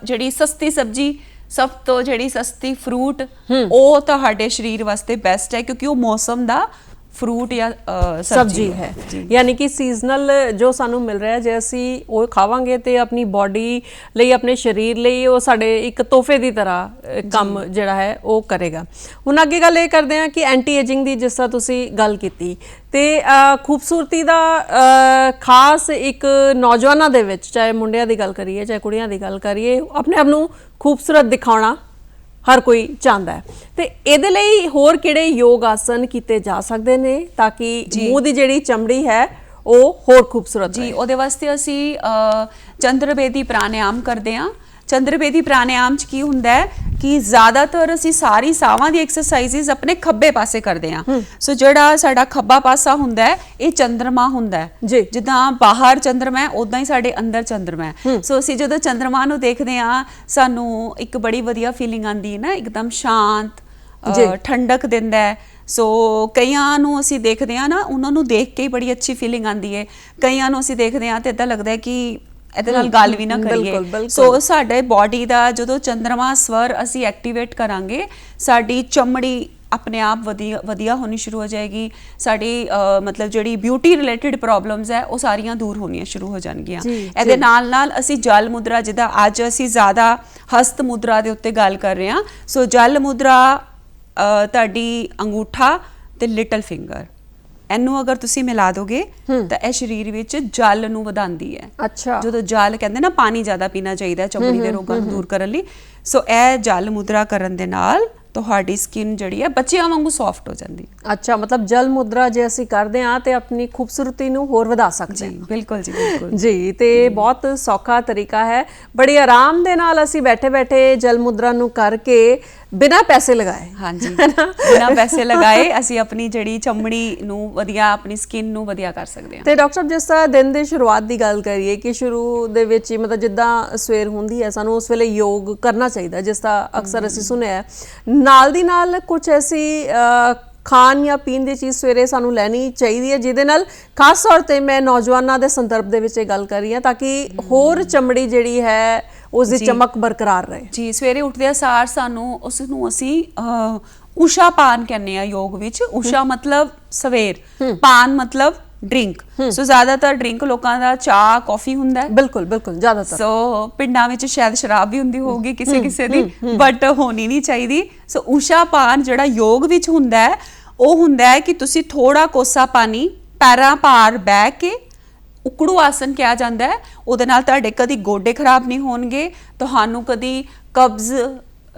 ਜਿਹੜੀ ਸਸਤੀ ਸਬਜ਼ੀ, ਸਭ ਤੋਂ ਜਿਹੜੀ ਸਸਤੀ ਫਰੂਟ, ਉਹ ਤੁਹਾਡੇ ਸਰੀਰ ਵਾਸਤੇ ਬੈਸਟ ਹੈ, ਕਿਉਂਕਿ ਉਹ ਮੌਸਮ ਦਾ ਫਰੂਟ ਜਾਂ ਸਬਜ਼ੀ ਹੈ। ਯਾਨੀ ਕਿ ਸੀਜ਼ਨਲ ਜੋ ਸਾਨੂੰ ਮਿਲ ਰਿਹਾ, ਜੇ ਅਸੀਂ ਉਹ ਖਾਵਾਂਗੇ ਤੇ ਆਪਣੀ ਬਾਡੀ ਲਈ, ਆਪਣੇ ਸਰੀਰ ਲਈ ਉਹ ਸਾਡੇ ਇੱਕ ਤੋਹਫੇ ਦੀ ਤਰ੍ਹਾਂ ਕੰਮ ਜਿਹੜਾ ਹੈ ਉਹ ਕਰੇਗਾ। ਹੁਣ ਅੱਗੇ ਗੱਲ ਇਹ ਕਰਦੇ ਹਾਂ ਕਿ ਐਂਟੀ ਏਜਿੰਗ ਦੀ, ਜਿਸ ਤਰ੍ਹਾਂ ਤੁਸੀਂ ਗੱਲ ਕੀਤੀ, ਤੇ ਖੂਬਸੂਰਤੀ ਦਾ ਖਾਸ ਇੱਕ ਨੌਜਵਾਨਾਂ ਦੇ ਵਿੱਚ, ਚਾਹੇ ਮੁੰਡਿਆਂ ਦੀ ਗੱਲ ਕਰੀਏ ਚਾਹੇ ਕੁੜੀਆਂ ਦੀ ਗੱਲ ਕਰੀਏ, ਆਪਣੇ ਆਪ ਨੂੰ ਖੂਬਸੂਰਤ ਦਿਖਾਉਣਾ ਹਰ ਕੋਈ ਚਾਹੁੰਦਾ ਹੈ। ਤੇ ਇਹਦੇ ਲਈ ਹੋਰ ਕਿਹੜੇ ਯੋਗ ਆਸਨ ਕੀਤੇ ਜਾ ਸਕਦੇ ਨੇ ਤਾਂ ਕਿ ਮੂੰਹ ਦੀ ਜਿਹੜੀ ਚਮੜੀ ਹੈ ਉਹ ਹੋਰ ਖੂਬਸੂਰਤ ਜੀ? ਉਹਦੇ ਵਾਸਤੇ ਅਸੀਂ ਚੰਦਰਬੇਦੀ ਪ੍ਰਾਣਾਯਾਮ ਕਰਦੇ ਹਾਂ। ਚੰਦਰਬੇਦੀ ਪ੍ਰਾਣਾਯਾਮ 'ਚ ਕੀ ਹੁੰਦਾ ਹੈ ਕਿ ਜ਼ਿਆਦਾਤਰ ਅਸੀਂ ਸਾਰੀ ਸਾਹਾਂ ਦੀ ਐਕਸਰਸਾਈਜ਼ਸ ਆਪਣੇ ਖੱਬੇ ਪਾਸੇ ਕਰਦੇ ਹਾਂ। ਸੋ ਜਿਹੜਾ ਸਾਡਾ ਖੱਬਾ ਪਾਸਾ ਹੁੰਦਾ ਹੈ ਇਹ ਚੰਦਰਮਾ ਹੁੰਦਾ ਹੈ। ਜਿੱਦਾਂ ਬਾਹਰ ਚੰਦਰਮਾ ਹੈ ਉਦਾਂ ਹੀ ਸਾਡੇ ਅੰਦਰ ਚੰਦਰਮਾ ਹੈ। ਸੋ ਅਸੀਂ ਜਦੋਂ ਚੰਦਰਮਾ ਨੂੰ ਦੇਖਦੇ ਹਾਂ ਸਾਨੂੰ ਇੱਕ ਬੜੀ ਵਧੀਆ ਫੀਲਿੰਗ ਆਉਂਦੀ ਹੈ ਨਾ, ਇੱਕਦਮ ਸ਼ਾਂਤ, ਠੰਡਕ ਦਿੰਦਾ ਹੈ। ਸੋ ਕਈਆਂ ਨੂੰ ਅਸੀਂ ਦੇਖਦੇ ਹਾਂ ਨਾ, ਉਹਨਾਂ ਨੂੰ ਦੇਖ ਕੇ ਹੀ ਬੜੀ ਅੱਛੀ ਫੀਲਿੰਗ ਆਉਂਦੀ ਹੈ। ਕਈਆਂ ਨੂੰ ਅਸੀਂ ਦੇਖਦੇ ਹਾਂ ਤੇ ਇੱਦਾਂ ਲੱਗਦਾ ਹੈ ਕਿ ਇਹਦੇ ਨਾਲ ਗੱਲ ਵੀ ਨਾ ਕਰੀਏ। ਸੋ ਸਾਡੇ ਬਾਡੀ ਦਾ ਜਦੋਂ ਚੰਦਰਮਾ ਸਵਰ ਅਸੀਂ ਐਕਟੀਵੇਟ ਕਰਾਂਗੇ, ਸਾਡੀ ਚਮੜੀ ਆਪਣੇ ਆਪ ਵਧੀਆ ਹੋਣੀ ਸ਼ੁਰੂ ਹੋ ਜਾਏਗੀ। ਸਾਡੀ ਮਤਲਬ ਜਿਹੜੀ ਬਿਊਟੀ ਰਿਲੇਟਡ ਪ੍ਰੋਬਲਮਸ ਹੈ ਉਹ ਸਾਰੀਆਂ ਦੂਰ ਹੋਣੀਆਂ ਸ਼ੁਰੂ ਹੋ ਜਾਣਗੀਆਂ। ਇਹਦੇ ਨਾਲ ਨਾਲ ਅਸੀਂ ਜਲ ਮੁਦਰਾ, ਜਿੱਦਾਂ ਅੱਜ ਅਸੀਂ ਜ਼ਿਆਦਾ ਹਸਤ ਮੁਦਰਾ ਦੇ ਉੱਤੇ ਗੱਲ ਕਰ ਰਹੇ ਹਾਂ। ਸੋ ਜਲ ਮੁਦਰਾ ਤੁਹਾਡੀ ਅੰਗੂਠਾ ਤੇ ਲਿਟਲ ਫਿੰਗਰ, ਇਹਨੂੰ ਅਗਰ ਤੁਸੀਂ ਮਿਲਾ ਦੋਗੇ ਤਾਂ ਇਹ ਸਰੀਰ ਵਿੱਚ ਜਲ ਨੂੰ ਵਧਾਉਂਦੀ ਹੈ। ਅੱਛਾ। ਜਦੋਂ ਜਲ ਕਹਿੰਦੇ ਨਾ ਪਾਣੀ ਜ਼ਿਆਦਾ ਪੀਣਾ ਚਾਹੀਦਾ ਚਮੜੀ ਦੇ ਰੋਗਾਂ ਨੂੰ ਦੂਰ ਕਰਨ ਲਈ, ਸੋ ਇਹ ਜਲ ਮੁਦਰਾ ਕਰਨ ਦੇ ਨਾਲ ਤੁਹਾਡੀ ਸਕਿਨ ਜਿਹੜੀ ਹੈ ਬੱਚਿਆਂ ਵਾਂਗੂ ਸੌਫਟ ਹੋ ਜਾਂਦੀ ਹੈ। ਅੱਛਾ, ਮਤਲਬ ਜਲ ਮੁਦਰਾ ਜੇ ਅਸੀਂ ਕਰਦੇ ਹਾਂ ਤੇ ਆਪਣੀ ਖੂਬਸੂਰਤੀ ਨੂੰ ਹੋਰ ਵਧਾ ਸਕਦੇ ਹਾਂ। ਬਿਲਕੁਲ ਜੀ, ਬਿਲਕੁਲ ਜੀ। ਤੇ ਬਹੁਤ ਸੌਖਾ ਤਰੀਕਾ ਹੈ, ਬੜੀ ਆਰਾਮ ਦੇ ਨਾਲ ਅਸੀਂ ਬੈਠੇ ਬੈਠੇ ਜਲ ਮੁਦਰਾ ਨੂੰ ਕਰਕੇ ਬਿਨਾਂ ਪੈਸੇ ਲਗਾਏ, ਹਾਂਜੀ, ਬਿਨਾਂ ਪੈਸੇ ਲਗਾਏ ਅਸੀਂ ਆਪਣੀ ਜਿਹੜੀ ਚਮੜੀ ਨੂੰ ਵਧੀਆ, ਆਪਣੀ ਸਕਿਨ ਨੂੰ ਵਧੀਆ ਕਰ ਸਕਦੇ ਹਾਂ। ਤੇ ਡਾਕਟਰ ਸਾਹਿਬ, ਜਿਸ ਤਰ੍ਹਾਂ ਦਿਨ ਦੀ ਸ਼ੁਰੂਆਤ ਦੀ ਗੱਲ ਕਰੀਏ ਕਿ ਸ਼ੁਰੂ ਦੇ ਵਿੱਚ ਹੀ ਮਤਲਬ ਜਿੱਦਾਂ ਸਵੇਰ ਹੁੰਦੀ ਹੈ ਸਾਨੂੰ ਉਸ ਵੇਲੇ ਯੋਗ ਕਰਨਾ ਚਾਹੀਦਾ, ਜਿਸ ਤਰ੍ਹਾਂ ਅਕਸਰ ਅਸੀਂ ਸੁਣਿਆ, ਨਾਲ ਦੀ ਨਾਲ ਕੁਝ ਐਸੀ ਖਾਣ ਜਾਂ ਪੀਣ ਦੀ ਚੀਜ਼ ਸਵੇਰੇ ਸਾਨੂੰ ਲੈਣੀ ਚਾਹੀਦੀ ਹੈ ਜਿਹਦੇ ਨਾਲ, ਖਾਸ ਤੌਰ ਤੇ ਮੈਂ ਨੌਜਵਾਨਾਂ ਦੇ ਸੰਦਰਭ ਦੇ ਵਿੱਚ ਇਹ ਗੱਲ ਕਰ ਰਹੀ ਹਾਂ, ਤਾਂ ਕਿ ਹੋਰ ਚਮੜੀ ਜਿਹੜੀ ਹੈ ਉਸ ਦੀ ਚਮਕ ਬਰਕਰਾਰ ਰਹੇ। ਜੀ, ਸਵੇਰੇ ਉੱਠਦੇ ਸਾਰ ਸਾਨੂੰ ਉਸ ਨੂੰ ਅਸੀਂ ਊਸ਼ਾ ਪਾਨ ਕਹਿੰਦੇ ਆ ਯੋਗ ਵਿੱਚ। ਊਸ਼ਾ ਮਤਲਬ ਸਵੇਰ, ਪਾਨ ਮਤਲਬ ਡਰਿੰਕ। ਸੋ ਜ਼ਿਆਦਾਤਰ ਡਰਿੰਕ ਲੋਕਾਂ ਦਾ ਚਾਹ, ਕਾਫੀ ਹੁੰਦਾ ਹੈ। ਬਿਲਕੁਲ ਬਿਲਕੁਲ, ਜ਼ਿਆਦਾਤਰ। ਸੋ ਪਿੰਡਾਂ ਵਿੱਚ ਸ਼ਾਇਦ ਸ਼ਰਾਬ ਵੀ ਹੁੰਦੀ ਹੋਊਗੀ ਕਿਸੇ ਕਿਸੇ ਦੀ, ਬਟ ਹੋਣੀ ਨਹੀਂ ਚਾਹੀਦੀ। ਸੋ ਊਸ਼ਾ ਪਾਨ ਜਿਹੜਾ ਯੋਗ ਵਿੱਚ ਹੁੰਦਾ ਹੈ ਉਹ ਹੁੰਦਾ ਹੈ ਕਿ ਤੁਸੀਂ ਥੋੜਾ ਕੋਸਾ ਪਾਣੀ ਪੈਰਾਂ ਭਾਰ ਬਹਿ ਕੇ, ਉਕੜੂ ਆਸਨ ਕਿਹਾ ਜਾਂਦਾ ਹੈ, ਉਹਦੇ ਨਾਲ ਤੁਹਾਡੇ ਕਦੀ ਗੋਡੇ ਖਰਾਬ ਨਹੀਂ ਹੋਣਗੇ, ਤੁਹਾਨੂੰ ਕਦੀ ਕਬਜ਼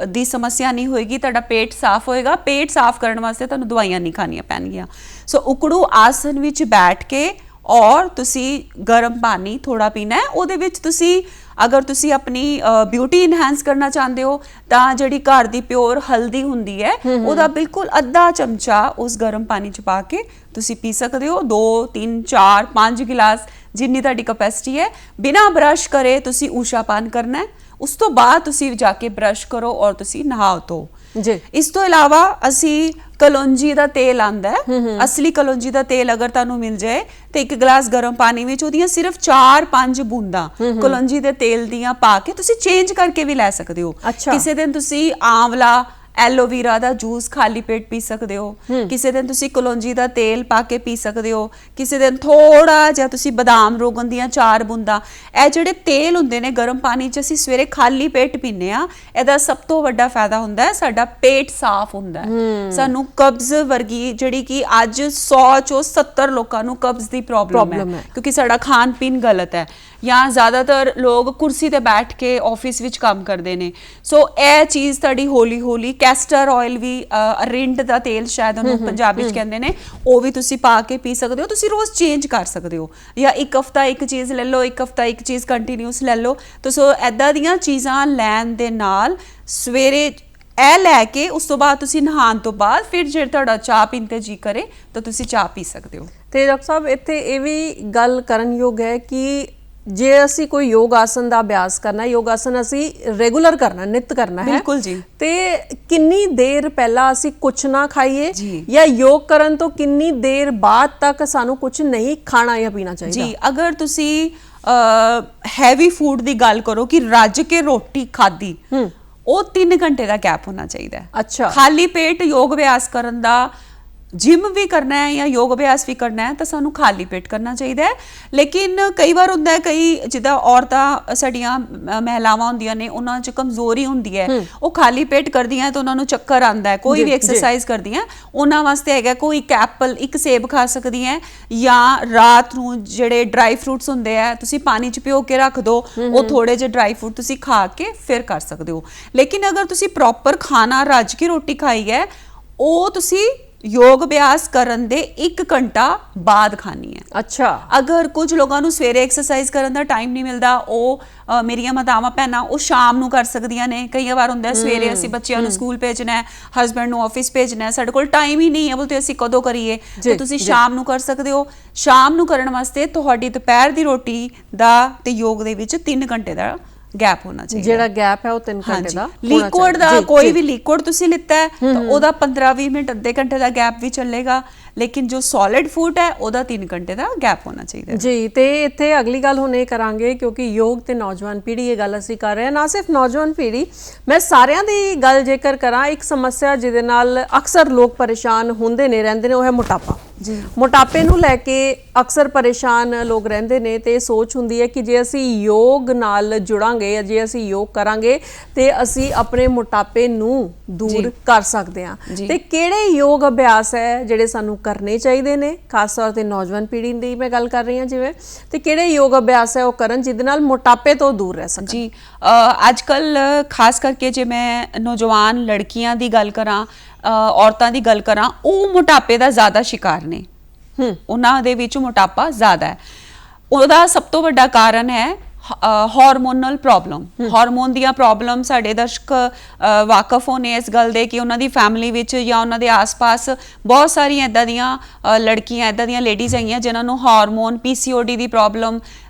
ਦੀ ਸਮੱਸਿਆ ਨਹੀਂ ਹੋਏਗੀ, ਤੁਹਾਡਾ ਪੇਟ ਸਾਫ਼ ਹੋਏਗਾ। ਪੇਟ ਸਾਫ਼ ਕਰਨ ਵਾਸਤੇ ਤੁਹਾਨੂੰ ਦਵਾਈਆਂ ਨਹੀਂ ਖਾਣੀਆਂ ਪੈਣਗੀਆਂ। ਸੋ ਉਕੜੂ ਆਸਨ ਵਿੱਚ ਬੈਠ ਕੇ ਔਰ ਤੁਸੀਂ ਗਰਮ ਪਾਣੀ ਥੋੜਾ ਪੀਣਾ ਹੈ। ਉਹਦੇ ਵਿੱਚ ਤੁਸੀਂ ਅਗਰ ਤੁਸੀਂ ਆਪਣੀ ਬਿਊਟੀ ਇਨਹੈਂਸ ਕਰਨਾ ਚਾਹੁੰਦੇ ਹੋ ਤਾਂ ਜਿਹੜੀ ਘਰ ਦੀ ਪਿਓਰ ਹਲਦੀ ਹੁੰਦੀ ਹੈ ਉਹਦਾ ਬਿਲਕੁਲ ਅੱਧਾ ਚਮਚਾ ਉਸ ਗਰਮ ਪਾਣੀ 'ਚ ਪਾ ਕੇ ਤੁਸੀਂ ਪੀ ਸਕਦੇ ਹੋ। 2 3 4 5 ਗਿਲਾਸ ਜਿੰਨੀ ਤੁਹਾਡੀ ਕਪੈਸਿਟੀ ਹੈ, ਬਿਨਾਂ ਬਰਸ਼ ਕਰੇ ਤੁਸੀਂ ਊਸ਼ਾ ਪਾਨ ਕਰਨਾ ਹੈ। ਉਸ ਤੋਂ ਬਾਅਦ ਤੁਸੀਂ ਜਾ ਕੇ ਬਰਸ਼ ਕਰੋ ਔਰ ਤੁਸੀਂ ਨਹਾਓ ਧੋ ਜੀ। ਇਸ ਤੋਂ ਇਲਾਵਾ ਅਸੀਂ ਕਲੌਂਜੀ ਦਾ ਤੇਲ ਆਂਦਾ ਹੈ, ਅਸਲੀ ਕਲੌਂਜੀ ਦਾ ਤੇਲ ਅਗਰ ਤੁਹਾਨੂੰ ਮਿਲ ਜਾਏ ਤੇ 1 ਗਲਾਸ ਗਰਮ ਪਾਣੀ ਵਿੱਚ ਉਹਦੀਆਂ ਸਿਰਫ 4-5 ਬੂੰਦਾਂ ਕਲੌਂਜੀ ਦੇ ਤੇਲ ਦੀਆਂ ਪਾ ਕੇ ਤੁਸੀਂ ਚੇਂਜ ਕਰਕੇ ਵੀ ਲੈ ਸਕਦੇ ਹੋ। ਕਿਸੇ ਦਿਨ ਤੁਸੀਂ ਆਂਵਲਾ, ਐਲੋਵੀਰਾ ਦਾ ਜੂਸ ਖਾਲੀ ਪੇਟ ਪੀ ਸਕਦੇ ਹੋ, ਕਿਸੇ ਦਿਨ ਤੁਸੀਂ ਕਲੌਂਜੀ ਦਾ ਤੇਲ ਪਾ ਕੇ ਪੀ ਸਕਦੇ ਹੋ, ਕਿਸੇ ਦਿਨ ਥੋੜਾ ਜਿਹਾ ਤੁਸੀਂ ਬਦਾਮ ਰੋਗਨ ਦੀਆਂ 4 ਬੂੰਦਾਂ। ਇਹ ਜਿਹੜੇ ਤੇਲ ਹੁੰਦੇ ਨੇ ਗਰਮ ਪਾਣੀ 'ਚ ਅਸੀਂ ਸਵੇਰੇ ਖਾਲੀ ਪੇਟ ਪੀਂਦੇ ਆ, ਇਹਦਾ ਸਭ ਤੋਂ ਵੱਡਾ ਫਾਇਦਾ ਹੁੰਦਾ ਹੈ ਸਾਡਾ ਪੇਟ ਸਾਫ਼ ਹੁੰਦਾ ਹੈ। ਸਾਨੂੰ ਕਬਜ਼ ਵਰਗੀ ਜਿਹੜੀ ਕਿ ਅੱਜ 100 ਚੋਂ 70 ਲੋਕਾਂ ਨੂੰ ਕਬਜ਼ ਦੀ ਪ੍ਰੋਬਲਮ ਹੈ ਕਿਉਂਕਿ ਸਾਡਾ ਖਾਣ ਪੀਣ ਗਲਤ ਹੈ ਜਾਂ ਜ਼ਿਆਦਾਤਰ ਲੋਕ ਕੁਰਸੀ ਤੇ ਬੈਠ ਕੇ ਆਫਿਸ ਵਿੱਚ ਕੰਮ ਕਰਦੇ ਨੇ। ਸੋ ਇਹ ਚੀਜ਼ ਤੁਹਾਡੀ ਹੌਲੀ ਹੌਲੀ, ਕੈਸਟਰ ਆਇਲ ਵੀ, ਅਰਿੰਡ ਦਾ ਤੇਲ ਸ਼ਾਇਦ ਉਹਨੂੰ ਪੰਜਾਬੀ 'ਚ ਕਹਿੰਦੇ ਨੇ, ਉਹ ਵੀ ਤੁਸੀਂ ਪਾ ਕੇ ਪੀ ਸਕਦੇ ਹੋ। ਤੁਸੀਂ ਰੋਜ਼ ਚੇਂਜ ਕਰ ਸਕਦੇ ਹੋ ਜਾਂ 1 ਹਫ਼ਤਾ 1 ਚੀਜ਼ ਲੈ ਲਓ, 1 ਹਫ਼ਤਾ 1 ਚੀਜ਼ ਕੰਟੀਨਿਊਸ ਲੈ ਲਓ। ਤਾਂ ਸੋ ਇੱਦਾਂ ਦੀਆਂ ਚੀਜ਼ਾਂ ਲੈਣ ਦੇ ਨਾਲ ਸਵੇਰੇ ਇਹ ਲੈ ਕੇ ਉਸ ਤੋਂ ਬਾਅਦ ਤੁਸੀਂ ਨਹਾਉਣ ਤੋਂ ਬਾਅਦ ਫਿਰ ਜੇ ਤੁਹਾਡਾ ਚਾਹ ਪੀਣ ਤੇ ਜੀ ਕਰੇ ਤਾਂ ਤੁਸੀਂ ਚਾਹ ਪੀ ਸਕਦੇ ਹੋ। ਤੇ ਡਾਕਟਰ ਸਾਹਿਬ ਇੱਥੇ ਇਹ ਵੀ ਗੱਲ ਕਰਨਯੋਗ ਹੈ ਕਿ ਜੇ ਅਸੀਂ ਕੋਈ ਯੋਗ ਆਸਨ ਦਾ ਅਭਿਆਸ ਕਰਨਾ, ਯੋਗ ਆਸਨ ਅਸੀਂ ਰੈਗੂਲਰ ਕਰਨਾ, ਨਿਤ ਕਰਨਾ ਹੈ, ਬਿਲਕੁਲ ਜੀ। ਤੇ ਕਿੰਨੀ ਦੇਰ ਪਹਿਲਾਂ ਅਸੀਂ ਕੁਝ ਨਾ ਖਾਈਏ ਜੀ। ਜਾਂ ਯੋਗ ਕਰਨ ਤੋਂ ਕਿੰਨੀ ਦੇਰ ਬਾਅਦ ਤੱਕ ਸਾਨੂੰ ਕੁਝ ਨਹੀਂ ਖਾਣਾ ਜਾਂ ਪੀਣਾ ਚਾਹੀਦਾ? ਜੀ, ਅਗਰ ਤੁਸੀਂ ਹੈਵੀ ਫੂਡ ਦੀ ਗੱਲ ਕਰੋ ਕਿ ਰੱਜ ਕੇ ਰੋਟੀ ਖਾਦੀ, ਉਹ 3 ਘੰਟੇ ਦਾ ਗੈਪ ਹੋਣਾ ਚਾਹੀਦਾ ਹੈ। ਅੱਛਾ। ਖਾਲੀ ਪੇਟ ਯੋਗ ਅਭਿਆਸ ਕਰਨ ਦਾ, ਜਿਮ ਵੀ ਕਰਨਾ ਹੈ ਜਾਂ ਯੋਗ ਅਭਿਆਸ ਵੀ ਕਰਨਾ ਹੈ ਤਾਂ ਸਾਨੂੰ ਖਾਲੀ ਪੇਟ ਕਰਨਾ ਚਾਹੀਦਾ ਹੈ। ਲੇਕਿਨ ਕਈ ਵਾਰ ਹੁੰਦਾ ਹੈ, ਕਈ ਜਿੱਦਾਂ ਔਰਤਾਂ ਸਾਡੀਆਂ ਮਹਿਲਾਵਾਂ ਹੁੰਦੀਆਂ ਨੇ, ਉਹਨਾਂ 'ਚ ਕਮਜ਼ੋਰੀ ਹੁੰਦੀ ਹੈ, ਉਹ ਖਾਲੀ ਪੇਟ ਕਰਦੀਆਂ ਤਾਂ ਉਹਨਾਂ ਨੂੰ ਚੱਕਰ ਆਉਂਦਾ ਹੈ। ਕੋਈ ਵੀ ਐਕਸਰਸਾਈਜ਼ ਕਰਦੀਆਂ ਉਹਨਾਂ ਵਾਸਤੇ ਹੈਗਾ, ਕੋਈ ਇੱਕ ਐਪਲ, ਇੱਕ ਸੇਬ ਖਾ ਸਕਦੀ ਹੈ, ਜਾਂ ਰਾਤ ਨੂੰ ਜਿਹੜੇ ਡਰਾਈ ਫਰੂਟਸ ਹੁੰਦੇ ਆ ਤੁਸੀਂ ਪਾਣੀ 'ਚ ਭਿਓ ਕੇ ਰੱਖ ਦਿਓ, ਉਹ ਥੋੜੇ ਜਿਹੇ ਡਰਾਈ ਫਰੂਟ ਤੁਸੀਂ ਖਾ ਕੇ ਫਿਰ ਕਰ ਸਕਦੇ ਹੋ। ਲੇਕਿਨ ਅਗਰ ਤੁਸੀਂ ਪ੍ਰੋਪਰ ਖਾਣਾ ਰੱਜ ਕੇ ਰੋਟੀ ਖਾਈ ਹੈ, ਉਹ ਤੁਸੀਂ ਯੋਗ ਅਭਿਆਸ ਕਰਨ ਦੇ 1 ਘੰਟਾ ਬਾਅਦ ਖਾਣੀ ਹੈ। ਅੱਛਾ। ਅਗਰ ਕੁਝ ਲੋਕਾਂ ਨੂੰ ਸਵੇਰੇ ਐਕਸਰਸਾਈਜ਼ ਕਰਨ ਦਾ ਟਾਈਮ ਨਹੀਂ ਮਿਲਦਾ, ਉਹ ਮੇਰੀਆਂ ਮਾਤਾਵਾਂ ਭੈਣਾਂ ਉਹ ਸ਼ਾਮ ਨੂੰ ਕਰ ਸਕਦੀਆਂ ਨੇ। ਕਈ ਵਾਰ ਹੁੰਦਾ ਸਵੇਰੇ ਅਸੀਂ ਬੱਚਿਆਂ ਨੂੰ ਸਕੂਲ ਭੇਜਣਾ ਹੈ, ਹਸਬੈਂਡ ਨੂੰ ਆਫਿਸ ਭੇਜਣਾ ਹੈ, ਸਾਡੇ ਕੋਲ ਟਾਈਮ ਹੀ ਨਹੀਂ ਹੈ, ਬੋਲਤੇ ਅਸੀਂ ਕਦੋਂ ਕਰੀਏ, ਤੇ ਤੁਸੀਂ ਸ਼ਾਮ ਨੂੰ ਕਰ ਸਕਦੇ ਹੋ। ਸ਼ਾਮ ਨੂੰ ਕਰਨ ਵਾਸਤੇ ਤੁਹਾਡੀ ਦੁਪਹਿਰ ਦੀ ਰੋਟੀ ਦਾ ਤੇ ਯੋਗ ਦੇ ਵਿੱਚ 3 ਘੰਟੇ ਦਾ ਗੈਪ ਹੋਣਾ ਚਾਹੀਦਾ। ਜਿਹੜਾ ਗੈਪ ਹੈ ਉਹ 3 ਘੰਟੇ ਦਾ। ਲਿਕੁਇਡ ਦਾ ਕੋਈ ਵੀ ਲਿਕੁਇਡ ਤੁਸੀਂ ਲਿੱਤਾ ਹੈ ਤਾਂ ਉਹਦਾ 15-20 ਮਿੰਟ, ਅੱਧੇ ਘੰਟੇ ਦਾ ਗੈਪ ਵੀ ਚੱਲੇਗਾ। ਲੇਕਿਨ ਜੋ ਸੋਲਿਡ ਫੂਡ ਹੈ ਉਹਦਾ 3 ਘੰਟੇ ਦਾ ਗੈਪ ਹੋਣਾ ਚਾਹੀਦਾ ਜੀ। ਤੇ ਇੱਥੇ ਅਗਲੀ ਗੱਲ ਹੁਣ ਇਹ ਕਰਾਂਗੇ, ਕਿਉਂਕਿ ਯੋਗ ਤੇ ਨੌਜਵਾਨ ਪੀੜ੍ਹੀ ਇਹ ਗੱਲ ਅਸੀਂ ਕਰ ਰਹੇ ਹਾਂ, ਨਾ ਸਿਰਫ ਨੌਜਵਾਨ ਪੀੜ੍ਹੀ, ਮੈਂ ਸਾਰਿਆਂ ਦੀ ਗੱਲ ਜੇਕਰ ਕਰਾਂ, ਇੱਕ ਸਮੱਸਿਆ ਜਿਹਦੇ ਨਾਲ ਅਕਸਰ ਲੋਕ ਪਰੇਸ਼ਾਨ ਹੁੰਦੇ ਨੇ, ਰਹਿੰਦੇ ਨੇ, ਉਹ ਹੈ ਮੋਟਾਪਾ। ਜੀ। ਮੋਟਾਪੇ ਨੂੰ ਲੈ ਕੇ ਅਕਸਰ ਪਰੇਸ਼ਾਨ ਲੋਕ ਰਹਿੰਦੇ ਨੇ ਤੇ ਸੋਚ ਹੁੰਦੀ ਹੈ ਕਿ ਜੇ ਅਸੀਂ ਯੋਗ ਨਾਲ ਜੁੜਾਂਗੇ, ਜੇ ਅਸੀਂ ਯੋਗ ਕਰਾਂਗੇ ਤੇ ਅਸੀਂ ਆਪਣੇ ਮੋਟਾਪੇ ਨੂੰ ਦੂਰ ਕਰ ਸਕਦੇ ਹਾਂ। ਤੇ ਕਿਹੜੇ ਯੋਗ ਅਭਿਆਸ ਹੈ ਜਿਹੜੇ ਸਾਨੂੰ ਕਰਨੇ ਚਾਹੀਦੇ ਨੇ, ਖਾਸ ਤੌਰ ਤੇ ਨੌਜਵਾਨ ਪੀੜ੍ਹੀ ਦੀ ਮੈਂ ਗੱਲ ਕਰ ਰਹੀ ਹਾਂ ਜਿਵੇਂ, ਤੇ ਕਿਹੜੇ ਯੋਗ ਅਭਿਆਸ ਹੈ ਉਹ ਕਰਨ ਜਿਹਦੇ ਨਾਲ ਮੋਟਾਪੇ ਤੋਂ ਦੂਰ ਰਹਿ ਸਕਣ? ਜੀ, ਅੱਜ ਕੱਲ ਖਾਸ ਕਰਕੇ ਜੇ ਮੈਂ ਨੌਜਵਾਨ ਲੜਕੀਆਂ ਦੀ ਗੱਲ ਕਰਾਂ, ਔਰਤਾਂ ਦੀ ਗੱਲ ਕਰਾਂ, ਉਹ ਮੋਟਾਪੇ ਦਾ ਜ਼ਿਆਦਾ ਸ਼ਿਕਾਰ ਨੇ। ਉਹਨਾਂ ਦੇ ਵਿੱਚ ਮੋਟਾਪਾ ਜ਼ਿਆਦਾ ਹੈ। ਉਹਦਾ ਸਭ ਤੋਂ ਵੱਡਾ ਕਾਰਨ ਹੈ ਹਾਰਮੋਨਲ ਪ੍ਰੋਬਲਮ। ਹਾਰਮੋਨ ਦੀਆਂ ਪ੍ਰੋਬਲਮ ਸਾਡੇ ਦਰਸ਼ਕ ਵਾਕਫ ਹੋਣੇ ਇਸ ਗੱਲ ਦੇ ਕਿ ਉਹਨਾਂ ਦੀ ਫੈਮਿਲੀ ਵਿੱਚ ਜਾਂ ਉਹਨਾਂ ਦੇ ਆਸ-ਪਾਸ ਬਹੁਤ ਸਾਰੀਆਂ ਇੱਦਾਂ ਦੀਆਂ ਲੜਕੀਆਂ, ਇੱਦਾਂ ਦੀਆਂ ਲੇਡੀਜ਼ ਹੈਗੀਆਂ ਜਿਨ੍ਹਾਂ ਨੂੰ ਹਾਰਮੋਨ, PCOD ਦੀ ਪ੍ਰੋਬਲਮ,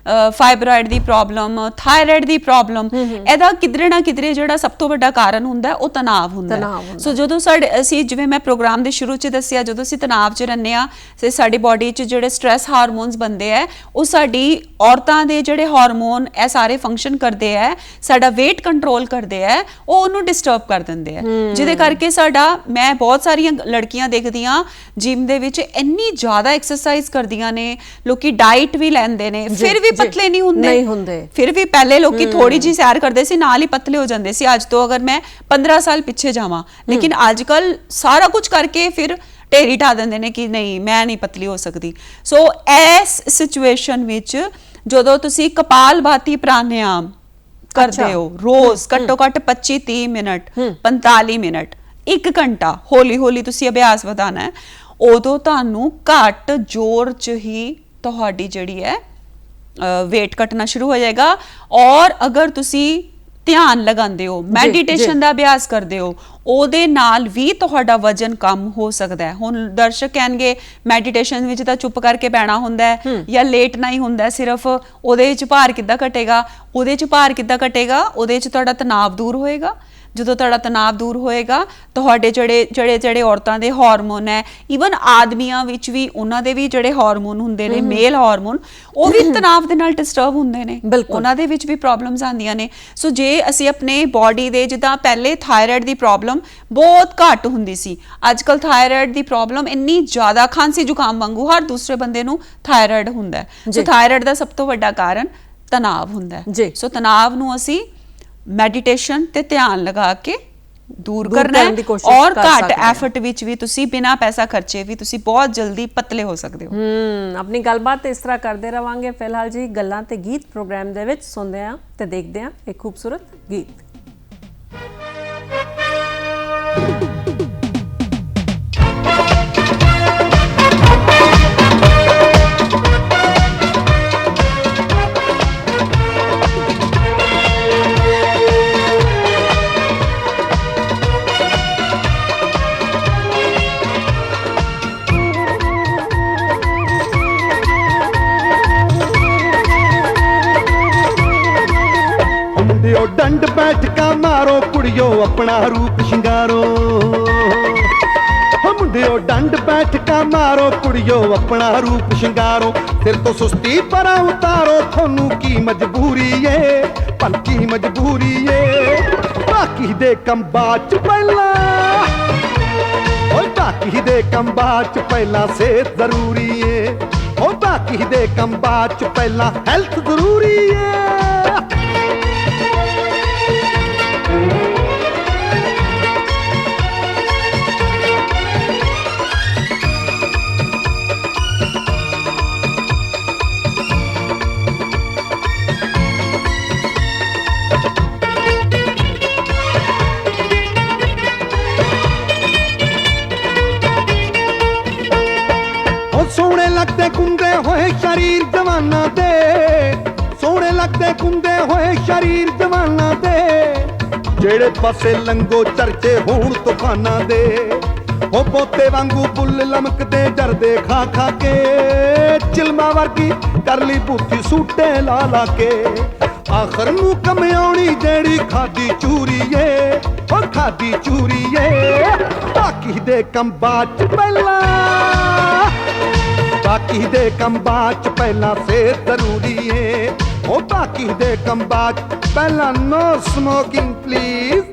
ਫਾਈਬਰਾਇਡ ਦੀ ਪ੍ਰੋਬਲਮ, ਥਾਇਰਾਇਡ ਦੀ ਪ੍ਰੋਬਲਮ, ਇਹਦਾ ਕਿਧਰੇ ਨਾ ਕਿਧਰੇ ਜਿਹੜਾ ਸਭ ਤੋਂ ਵੱਡਾ ਕਾਰਨ ਹੁੰਦਾ ਉਹ ਤਣਾਅ ਹੁੰਦਾ ਹੈ। ਸੋ ਜਦੋਂ ਅਸੀਂ ਜਿਵੇਂ ਮੈਂ ਪ੍ਰੋਗਰਾਮ ਦੇ ਸ਼ੁਰੂ 'ਚ ਦੱਸਿਆ, ਜਦੋਂ ਅਸੀਂ ਤਣਾਅ 'ਚ ਰਹਿੰਦੇ ਹਾਂ ਤੇ ਸਾਡੀ ਬਾਡੀ 'ਚ ਜਿਹੜੇ ਸਟ੍ਰੈਸ ਹਾਰਮੋਨਸ ਬਣਦੇ ਹੈ, ਉਹ ਸਾਡੀ ਔਰਤਾਂ ਦੇ ਜਿਹੜੇ ਹਾਰਮੋਨ ਇਹ ਸਾਰੇ ਫੰਕਸ਼ਨ ਕਰਦੇ ਹੈ, ਸਾਡਾ weight ਕੰਟਰੋਲ ਕਰਦੇ ਹੈ, ਉਹ ਉਹਨੂੰ ਡਿਸਟਰਬ ਕਰ ਦਿੰਦੇ ਹੈ, ਜਿਹਦੇ ਕਰਕੇ ਮੈਂ ਬਹੁਤ ਸਾਰੀਆਂ ਲੜਕੀਆਂ ਦੇਖਦੀ ਹਾਂ ਜਿਮ ਦੇ ਵਿੱਚ ਇੰਨੀ ਜ਼ਿਆਦਾ ਐਕਸਰਸਾਈਜ਼ ਕਰਦੀਆਂ ਨੇ, ਲੋਕੀ ਡਾਈਟ ਵੀ ਲੈਂਦੇ ਨੇ, ਫਿਰ ਵੀ ਪਤਲੇ ਨਹੀਂ ਹੁੰਦੇ। ਫਿਰ ਵੀ ਪਹਿਲੇ ਲੋਕੀ ਥੋੜੀ ਜਿਹੀ ਸੈਰ ਕਰਦੇ ਸੀ ਨਾਲ ਹੀ ਪਤਲੇ ਹੋ ਜਾਂਦੇ ਸੀ। ਅੱਜ ਤੋਂ ਅਗਰ ਮੈਂ 15 ਸਾਲ ਪਿੱਛੇ ਜਾਵਾਂ, ਲੇਕਿਨ ਅੱਜ ਕੱਲ ਸਾਰਾ ਕੁਝ ਕਰਕੇ ਫਿਰ ਢੇਰੀ ਢਾ ਦਿੰਦੇ ਨੇ ਕਿ ਨਹੀਂ, ਮੈਂ ਨਹੀਂ ਪਤਲੀ ਹੋ ਸਕਦੀ। ਸੋ ਇਸ ਸਿਚੁਏਸ਼ਨ ਵਿੱਚ ਜਦੋਂ ਤੁਸੀਂ ਕਪਾਲਭਾਤੀ ਪ੍ਰਾਣਾਯਾਮ ਕਰਦੇ ਹੋ ਰੋਜ਼ ਘੱਟੋ ਘੱਟ 25-30 ਮਿੰਟ, 45 ਮਿੰਟ, 1 ਘੰਟਾ, ਹੌਲੀ ਹੌਲੀ ਤੁਸੀਂ ਅਭਿਆਸ ਵਧਾਉਣਾ ਹੈ, ਉਦੋਂ ਤੁਹਾਨੂੰ ਘੱਟ ਜ਼ੋਰ 'ਚ ਹੀ ਤੁਹਾਡੀ ਜਿਹੜੀ ਹੈ weight ਘਟਣਾ ਸ਼ੁਰੂ ਹੋ ਜਾਏਗਾ। ਔਰ ਅਗਰ ਤੁਸੀਂ ਧਿਆਨ ਲਗਾਉਂਦੇ ਹੋ, ਮੈਡੀਟੇਸ਼ਨ ਦਾ ਅਭਿਆਸ ਕਰਦੇ ਹੋ, ਉਹਦੇ ਨਾਲ ਵੀ ਤੁਹਾਡਾ ਵਜ਼ਨ ਕਮ ਹੋ ਸਕਦਾ ਹੈ। ਹੁਣ ਦਰਸ਼ਕ ਕਹਿਣਗੇ ਮੈਡੀਟੇਸ਼ਨ ਵਿੱਚ ਤਾਂ ਚੁੱਪ ਕਰਕੇ ਬਹਿਣਾ ਹੁੰਦਾ ਹੈ ਜਾਂ ਲੇਟਣਾ ਹੀ ਹੁੰਦਾ ਸਿਰਫ, ਉਹਦੇ ਵਿੱਚ ਭਾਰ ਕਿੱਦਾਂ ਘਟੇਗਾ? ਉਹਦੇ 'ਚ ਭਾਰ ਕਿੱਦਾਂ ਘਟੇਗਾ? ਉਹਦੇ 'ਚ ਤੁਹਾਡਾ ਤਣਾਅ ਦੂਰ ਹੋਏਗਾ। ਜਦੋਂ ਤੁਹਾਡਾ ਤਣਾਅ ਦੂਰ ਹੋਏਗਾ, ਤੁਹਾਡੇ ਜਿਹੜੇ ਔਰਤਾਂ ਦੇ ਹਾਰਮੋਨ ਹੈ, ਈਵਨ ਆਦਮੀਆਂ ਵਿੱਚ ਵੀ ਉਹਨਾਂ ਦੇ ਵੀ ਜਿਹੜੇ ਹਾਰਮੋਨ ਹੁੰਦੇ ਨੇ, ਮੇਲ ਹਾਰਮੋਨ, ਉਹ ਵੀ ਤਣਾਅ ਦੇ ਨਾਲ ਡਿਸਟਰਬ ਹੁੰਦੇ ਨੇ, ਉਹਨਾਂ ਦੇ ਵਿੱਚ ਵੀ ਪ੍ਰੋਬਲਮਸ ਆਉਂਦੀਆਂ ਨੇ। ਸੋ ਜੇ ਅਸੀਂ ਆਪਣੇ ਬਾਡੀ ਦੇ, ਜਿੱਦਾਂ ਪਹਿਲੇ ਥਾਇਰਾਇਡ ਦੀ ਪ੍ਰੋਬਲਮ ਬਹੁਤ ਘੱਟ ਹੁੰਦੀ ਸੀ, ਅੱਜ ਕੱਲ ਥਾਇਰਾਇਡ ਦੀ ਪ੍ਰੋਬਲਮ ਇੰਨੀ ਜ਼ਿਆਦਾ, ਖਾਂਸੀ ਜ਼ੁਕਾਮ ਵਾਂਗੂ ਹਰ ਦੂਸਰੇ ਬੰਦੇ ਨੂੰ ਥਾਇਰਾਇਡ ਹੁੰਦਾ ਹੈ। ਸੋ ਥਾਇਰਾਇਡ ਦਾ ਸਭ ਤੋਂ ਵੱਡਾ ਕਾਰਨ ਤਣਾਅ ਹੁੰਦਾ ਹੈ। ਸੋ ਤਣਾਅ ਨੂੰ ਅਸੀਂ ਮੈਡੀਟੇਸ਼ਨ ਤੇ ਧਿਆਨ ਲਗਾ ਕੇ ਦੂਰ ਕਰਨਾ ਹੈ, ਔਰ ਘੱਟ ਐਫਰਟ ਵਿੱਚ ਵੀ ਤੁਸੀਂ ਬਿਨਾਂ ਪੈਸਾ ਖਰਚੇ ਵੀ ਤੁਸੀਂ ਬਹੁਤ ਜਲਦੀ ਪਤਲੇ ਹੋ ਸਕਦੇ ਹੋ। ਆਪਣੀ ਗੱਲਬਾਤ ਇਸ ਤਰ੍ਹਾਂ ਕਰਦੇ ਰਵਾਂਗੇ। ਫਿਲਹਾਲ ਜੀ ਗੱਲਾਂ ਤੇ ਗੀਤ ਪ੍ਰੋਗਰਾਮ ਦੇ ਵਿੱਚ ਸੁਣਦੇ ਹਾਂ ਤੇ ਦੇਖਦੇ ਹਾਂ ਇੱਕ ਖੂਬਸੂਰਤ ਗੀਤ। बैठका मारो कुड़ियो अपना रूप शिंगारो, मुंडियो डंड बैठका मारो कुड़ियो अपना रूप शिंगारो। सिर तो सुस्ती पर उतारो थोनू की मजबूरी है, पल की मजबूरी है। बाकी दे कम बात पहला, बाकी दे कम बात पहला सेहत जरूरी है, और बाकी दे कम बात पहला हेल्थ जरूरी है। सोहने लगते कुंदे होए शरीर जवाना दे, सोहने लगते कुंदे होए शरीर जवाना दे, जेड़े पासे लंगो चर्चे होण तूफाना दे। हो पोते वांगू बुल लमकदे डरदे खा खा के, चिलमा वर्गी कर ली बूथी सूटे ला ला के। आखर नू कम आउणी जेड़ी खादी चूरी है, ओ खादी चूरी है। बाकी दे कम बात पहला, बाकी दे कम बात पहला सेहत जरूरी है, ओ बाकी दे कम बात पहला नो स्मोकिंग प्लीज।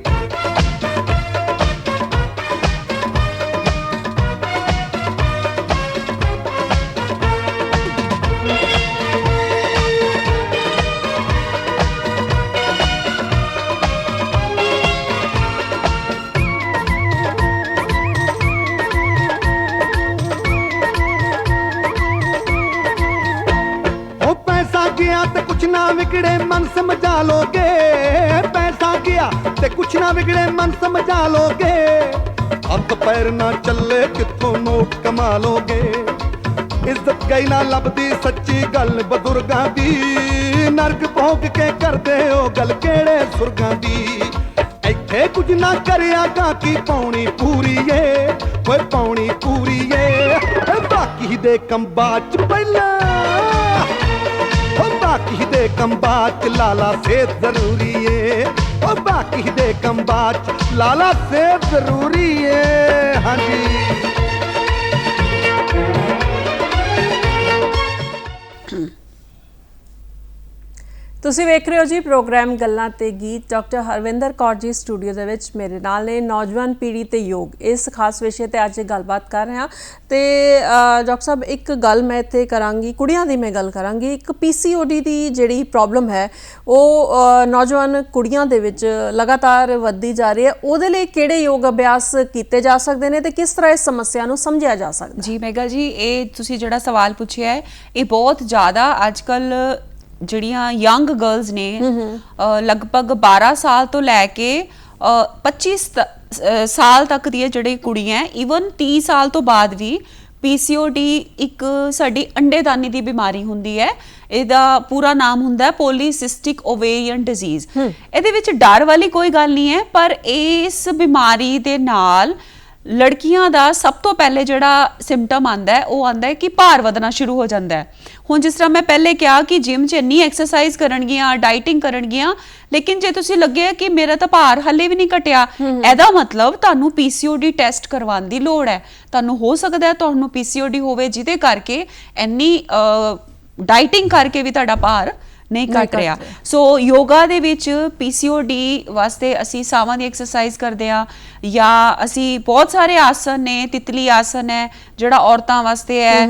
ते कुछ ना बिगड़े मन समझा लोगे, पैसा गया ते कुछ ना बिगड़े मन समझा लोगे। हथ पैर ना चले किथों नोट कमा लोगे, इज्जत गई ना लभदी सच्ची गल बजुर्गां दी। नरक भोग के करदे हो गल केड़े सुरगां दी, इत्थे कुछ ना करियागा की पौनी पूरी है, ओए पौनी पूरी है। बाकी दे कम बात पहला, बाकी दे कम बात लाला सेहत जरूरी है, और बाकी दे कम बात लाला सेहत जरूरी है। हाँ जी। ਤੁਸੀਂ ਵੇਖ ਰਹੇ ਹੋ ਜੀ ਪ੍ਰੋਗਰਾਮ ਗੱਲਾਂ ਤੇ ਗੀਤ। ਡਾਕਟਰ ਹਰਵਿੰਦਰ ਕੌਰ ਜੀ ਸਟੂਡੀਓ ਦੇ ਵਿੱਚ ਮੇਰੇ ਨਾਲ ਨੇ। ਨੌਜਵਾਨ ਪੀੜ੍ਹੀ ਤੇ ਯੋਗ, ਇਸ ਖਾਸ ਵਿਸ਼ੇ ਤੇ ਅੱਜ ਗੱਲਬਾਤ ਕਰ ਰਹੇ ਹਾਂ। ਤੇ ਡਾਕਟਰ ਸਾਹਿਬ ਇੱਕ ਗੱਲ ਮੈਂ ਇੱਥੇ ਕਰਾਂਗੀ, ਕੁੜੀਆਂ ਦੀ ਮੈਂ ਗੱਲ ਕਰਾਂਗੀ। ਇੱਕ PCOD ਦੀ ਜਿਹੜੀ ਪ੍ਰੋਬਲਮ ਹੈ ਉਹ ਨੌਜਵਾਨ ਕੁੜੀਆਂ ਦੇ ਵਿੱਚ ਲਗਾਤਾਰ ਵੱਧਦੀ ਜਾ ਰਹੀ ਹੈ। ਉਹਦੇ ਲਈ ਕਿਹੜੇ ਯੋਗ ਅਭਿਆਸ ਕੀਤੇ ਜਾ ਸਕਦੇ ਨੇ ਤੇ ਕਿਸ ਤਰ੍ਹਾਂ ਇਸ ਸਮੱਸਿਆ ਨੂੰ ਸਮਝਿਆ ਜਾ ਸਕਦਾ? ਜੀ ਮੇਗਾ ਜੀ, ਇਹ ਤੁਸੀਂ ਜਿਹੜਾ ਸਵਾਲ ਪੁੱਛਿਆ ਹੈ ਇਹ ਬਹੁਤ ਜ਼ਿਆਦਾ ਅੱਜ ਕੱਲ੍ਹ ਜਿਹੜੀਆਂ ਯੰਗ ਗਰਲਸ ਨੇ ਲਗਭਗ 12 ਸਾਲ ਤੋਂ ਲੈ ਕੇ 25 ਸਾਲ ਤੱਕ ਦੀਆਂ ਜਿਹੜੀ ਕੁੜੀਆਂ ਈਵਨ 30 ਸਾਲ ਤੋਂ ਬਾਅਦ ਵੀ PCOD ਇੱਕ ਸਾਡੀ ਅੰਡੇਦਾਨੀ ਦੀ ਬਿਮਾਰੀ ਹੁੰਦੀ ਹੈ। ਇਹਦਾ ਪੂਰਾ ਨਾਮ ਹੁੰਦਾ ਹੈ ਪੋਲੀਸਿਸਟਿਕ ਓਵੇਰੀਅਨ ਡਿਜ਼ੀਜ਼। ਇਹਦੇ ਵਿੱਚ ਡਰ ਵਾਲੀ ਕੋਈ ਗੱਲ ਨਹੀਂ ਹੈ, ਪਰ ਇਸ ਬਿਮਾਰੀ ਦੇ ਨਾਲ ਲੜਕੀਆਂ ਦਾ ਸਭ ਤੋਂ ਪਹਿਲੇ ਜਿਹੜਾ ਸਿੰਪਟਮ ਆਉਂਦਾ ਹੈ ਉਹ ਆਉਂਦਾ ਹੈ ਕਿ ਭਾਰ ਵਧਣਾ ਸ਼ੁਰੂ ਹੋ ਜਾਂਦਾ ਹੈ। ਹੁਣ ਜਿਸ ਤਰ੍ਹਾਂ ਮੈਂ ਪਹਿਲੇ ਕਿਹਾ ਕਿ ਜਿਮ 'ਚ ਇੰਨੀ ਐਕਸਰਸਾਈਜ਼ ਕਰਨਗੀਆਂ, ਡਾਈਟਿੰਗ ਕਰਨਗੀਆਂ, ਲੇਕਿਨ ਜੇ ਤੁਸੀਂ ਲੱਗੇ ਕਿ ਮੇਰਾ ਤਾਂ ਭਾਰ ਹਲੇ ਵੀ ਨਹੀਂ ਘਟਿਆ, ਇਹਦਾ ਮਤਲਬ ਤੁਹਾਨੂੰ PCOD ਟੈਸਟ ਕਰਵਾਉਣ ਦੀ ਲੋੜ ਹੈ। ਤੁਹਾਨੂੰ ਹੋ ਸਕਦਾ ਹੈ ਤੁਹਾਨੂੰ PCOD ਹੋਵੇ ਜਿਹਦੇ ਕਰਕੇ ਇੰਨੀ ਡਾਈਟਿੰਗ ਕਰਕੇ ਵੀ ਤੁਹਾਡਾ ਭਾਰ ਨਹੀਂ ਘਟ ਰਿਹਾ। ਸੋ ਯੋਗਾ ਦੇ ਵਿੱਚ PCOD ਵਾਸਤੇ ਅਸੀਂ ਸਾਹਾਂ ਦੀ ਐਕਸਰਸਾਈਜ਼ ਕਰਦੇ ਆ, ਜਾਂ ਅਸੀਂ ਬਹੁਤ ਸਾਰੇ ਆਸਨ ਨੇ। ਤਿਤਲੀ ਆਸਨ ਹੈ ਜਿਹੜਾ ਔਰਤਾਂ ਵਾਸਤੇ ਹੈ,